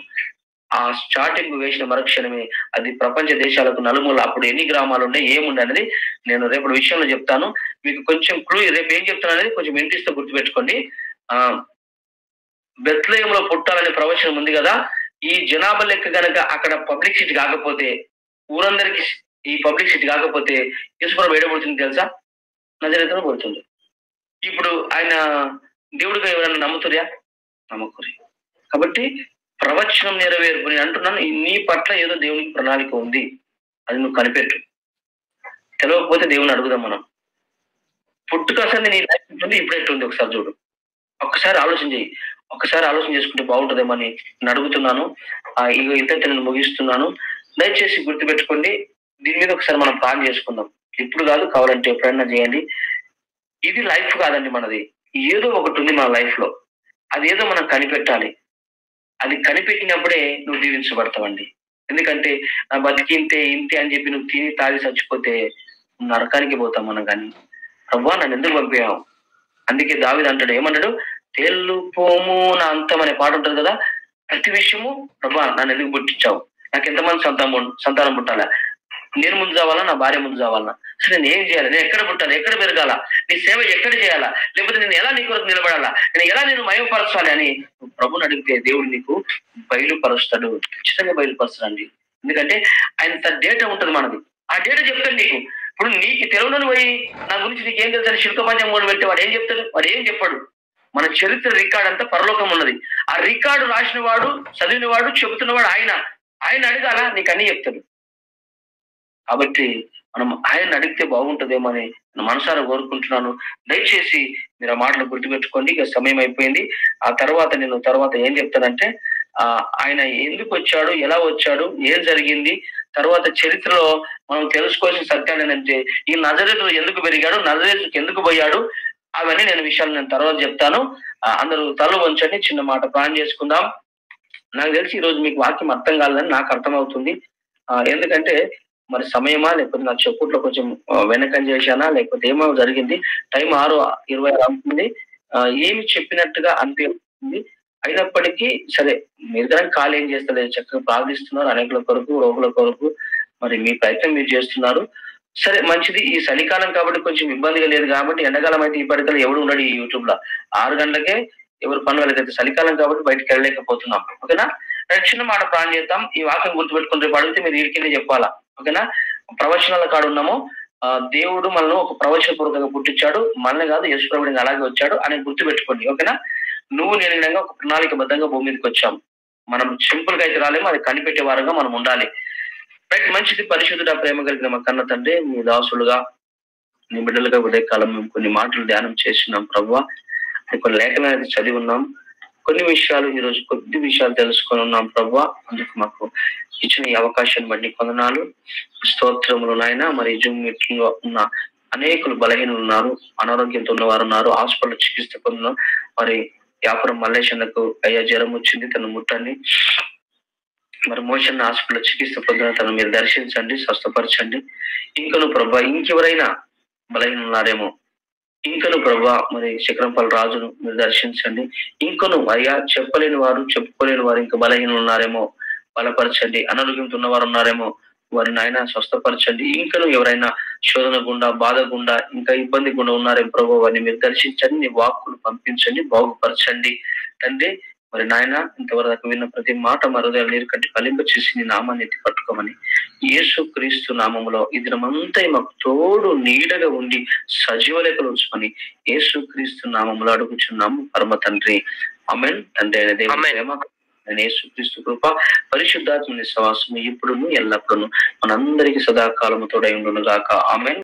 ఆ స్టార్టింగ్ వేసిన మరుక్షణమే అది ప్రపంచ దేశాలకు నలుమూల అప్పుడు ఎన్ని గ్రామాలు ఉన్నాయి, ఏముంది అనేది నేను రేపు విషయంలో చెప్తాను. మీకు కొంచెం క్లూ, రేపు ఏం చెప్తాను అనేది కొంచెం ఇంటిస్తూ గుర్తుపెట్టుకోండి. బెత్లెహేములో పుట్టాలనే ప్రవచనం ఉంది కదా. ఈ జనాభా లెక్క కనుక అక్కడ పబ్లిసిటీ కాకపోతే, ఊరందరికి ఈ పబ్లిసిటీ కాకపోతే యేసుప్రభు ఏడ పుడుతుంది తెలుసా? నజరేతులో పుడుతుంది. ఇప్పుడు ఆయన దేవుడిగా ఎవరైనా నమ్ముతుర్యా? నమ్మకురి. కాబట్టి ప్రవచనం నెరవేర్పు. నేను అంటున్నాను, నీ పట్ల ఏదో దేవునికి ప్రణాళిక ఉంది, అది నువ్వు కనిపెట్టు. తెలియకపోతే దేవుని అడుగుదాం మనం. పుట్టుక అసలు నీ లైఫ్ ఉంటుంది, ఇప్పుడు ఎట్టుంది ఒకసారి చూడు. ఒక్కసారి ఆలోచన చేయి. ఒక్కసారి ఆలోచన చేసుకుంటే బాగుంటుందేమని నేను అడుగుతున్నాను. ఇక ఇంతటి నేను ముగిస్తున్నాను. దయచేసి గుర్తుపెట్టుకోండి, దీని మీద ఒకసారి మనం ప్లాన్ చేసుకుందాం. ఇప్పుడు కాదు, కావాలంటే ఎప్పుడైనా చేయండి. ఇది లైఫ్ కాదండి మనది. ఏదో ఒకటి ఉంది మన లైఫ్ లో, అది ఏదో మనం కనిపెట్టాలి. అది కనిపెట్టినప్పుడే నువ్వు దీవించబడతావండి. ఎందుకంటే నా బతికి ఇంతే అని చెప్పి నువ్వు తిని తాగి చచ్చిపోతే నరకానికి పోతాం మనం. కానీ ప్రభువా నన్ను ఎందుకు పంపావు? అందుకే దావీదు అంటాడు, ఏమన్నాడు? తేలుపోము నా అంతం అనే పాట ఉంటుంది కదా. ప్రతి విషయము ప్రభువా నన్ను ఎందుకు పుట్టించావు? నాకు ఎంతమంది సంతానం పుట్టాలా? నేను ముందు చావాలా? నా భార్య ముందు చావాలా? అసలు నేను ఏం చేయాలి? నేను ఎక్కడ పుట్టాలి? ఎక్కడ పెరగాల? నీ సేవ ఎక్కడ చేయాలా? లేకపోతే నేను ఎలా నీ కొరకు నిలబడాలా? నేను ఎలా నేను మయపరచాలి అని ప్రభుని అడిగితే దేవుడు నీకు బయలుపరుస్తాడు. ఖచ్చితంగా బయలుపరుస్తాడండి. ఎందుకంటే ఆయన డేటా ఉంటుంది మనది. ఆ డేటా చెప్తాడు నీకు. ఇప్పుడు నీకు తెలుగులోని పోయి నా గురించి నీకేం తెలుసు శిల్కపాఠం మూడు పెడితే వాడు ఏం చెప్తాడు? వాడు ఏం చెప్పాడు? మన చరిత్ర రికార్డ్ అంతా పరలోకం ఉన్నది. ఆ రికార్డు రాసిన వాడు, చదివిన వాడు, చెబుతున్నవాడు ఆయన అడగాల, నీకు అన్ని చెప్తాడు. కాబట్టి మనం ఆయన అడిగితే బాగుంటుందేమో అని మనసారా కోరుకుంటున్నాను. దయచేసి మీరు ఆ మాటలు గుర్తుపెట్టుకోండి. ఇక సమయం అయిపోయింది. ఆ తర్వాత నేను ఏం చెప్తానంటే ఆయన ఎందుకు వచ్చాడు, ఎలా వచ్చాడు, ఏం జరిగింది, తర్వాత చరిత్రలో మనం తెలుసుకోవాల్సిన సత్యాలు ఏంటంటే ఈ నజరేతు ఎందుకు పెరిగాడు, నజరేతుకి ఎందుకు పోయాడు, అవన్నీ విషయాలు తర్వాత చెప్తాను. అందరూ తల వంచండి, చిన్న మాట ప్లాన్ చేసుకుందాం. నాకు తెలిసి ఈ రోజు మీకు వాక్యం అర్థం కాలేదని నాకు అర్థమవుతుంది. ఎందుకంటే మరి సమయమా, లేకపోతే నా చెప్పుట్లో కొంచెం వెనకం చేశానా, లేకపోతే ఏమో జరిగింది. టైం 6:20 అవుతుంది. ఏమి చెప్పినట్టుగా అనిపిస్తుంది. అయినప్పటికీ సరే, మీరు కానీ కాల్ ఏం చేస్తలేదు, చక్కగా ప్రార్థిస్తున్నారు అనేకుల కొరకు, రోగుల కొరకు. మరి మీ ప్రయత్నం మీరు చేస్తున్నారు. సరే, మంచిది. ఈ చలికాలం కాబట్టి కొంచెం ఇబ్బందిగా లేదు. కాబట్టి ఎండాకాలం అయితే ఈ పరికలు ఎవడు ఉన్నాడు ఈ యూట్యూబ్ లో 6 గంటలకే ఎవరు పని వెళ్ళకైతే. చలికాలం కాబట్టి బయటకు వెళ్ళలేకపోతున్నాం. ఓకేనా? చిన్న మాట ప్లాన్ చేద్దాం. ఈ వాక్యం గుర్తుపెట్టుకుని రేపు అడిగితే మీరు వీడికినే చెప్పాలా. ఓకేనా? ప్రవచనాల కాడు ఉన్నాము. దేవుడు మనల్ని ఒక ప్రవచన పూర్వకంగా పుట్టించాడు. మనల్ని కాదు, యేసు ప్రభువుని అలాగే వచ్చాడు అని గుర్తుపెట్టుకోండి. ఓకేనా? నువ్వు నేను విధంగా ఒక ప్రణాళికబద్ధంగా భూమి మీదకి వచ్చాం. మనం సింపుల్ గా అయితే రాలేము, అది కనిపెట్టే వారంగా మనం ఉండాలి. రైట్, మంచిది. పరిశుద్ధుడ, ప్రేమ కలిగిన మా కన్న తండ్రి, మీ దాసులుగా నీ బిడ్డలుగా ఉదయకాలం మేము కొన్ని మాటలు ధ్యానం చేస్తున్నాం ప్రభువా. కొన్ని లేఖనాలు చదివి ఉన్నాం. కొన్ని విషయాలు ఈరోజు కొద్ది విషయాలు తెలుసుకొని ఉన్నాం ప్రభువా. అందుకు మాకు ఇచ్చిన ఈ అవకాశాన్ని బట్టి కొందనాలు, స్తోత్రములు నాయన. మరి జూమ్ మీటింగ్ లో ఉన్న అనేకులు బలహీనలు ఉన్నారు, అనారోగ్యంతో ఉన్నవారు ఉన్నారు, హాస్పిటల్ చికిత్స పొందున్నారు. మరి వ్యాపారం మల్లేశన్నకు అయ్యా జ్వరం వచ్చింది, తను ముట్టండి. మరి మోషన్ హాస్పిటల్ చికిత్స పొందిన తను మీరు దర్శించండి, స్వస్థపరచండి. ఇంకను ప్రభా ఇంకెవరైనా బలహీనలు ఉన్నారేమో, ఇంకను ప్రభా మరి శిఖరంపల్లి రాజును మీరు దర్శించండి. ఇంకను అయ్యా చెప్పలేని వారు, చెప్పుకోలేని వారు ఇంకా బలహీనలు ఉన్నారేమో, బలపరచండి. అనారోగ్యంతో ఉన్నవారు ఉన్నారేమో, వారిని ఆయన స్వస్థపరచండి. ఇంకను ఎవరైనా శోధన గుండా, బాధ గుండా, ఇంకా ఇబ్బంది గుండా ఉన్నారేమో ప్రభు, వారిని మీరు దర్శించండి. నీ వాక్కులు పంపించండి, బాగుపరచండి తండ్రి. మరి నాయన ఇంతవరకు విన్న ప్రతి మాట మరోదేళ్ళ నీరు కట్టి ఫలింప చేసి నీ నామాన్ని ఎత్తి పట్టుకోమని యేసు క్రీస్తు నామములో ఈ దినమంతా మాకు తోడు నీడగా ఉండి సజీవ లెక్కలు ఉంచుకొని యేసు క్రీస్తు నామములో అడుగుచున్నాము పరమ తండ్రి. ఆమేన్. తండ్రి అయిన దేవుని ప్రేమ, యేసు క్రీస్తు కృప, పరిశుద్ధాత్మ సహవాసము ఇప్పుడును ఎల్లప్పుడూ మనందరికీ సదాకాలము తోడై ఉండును గాక. ఆమేన్.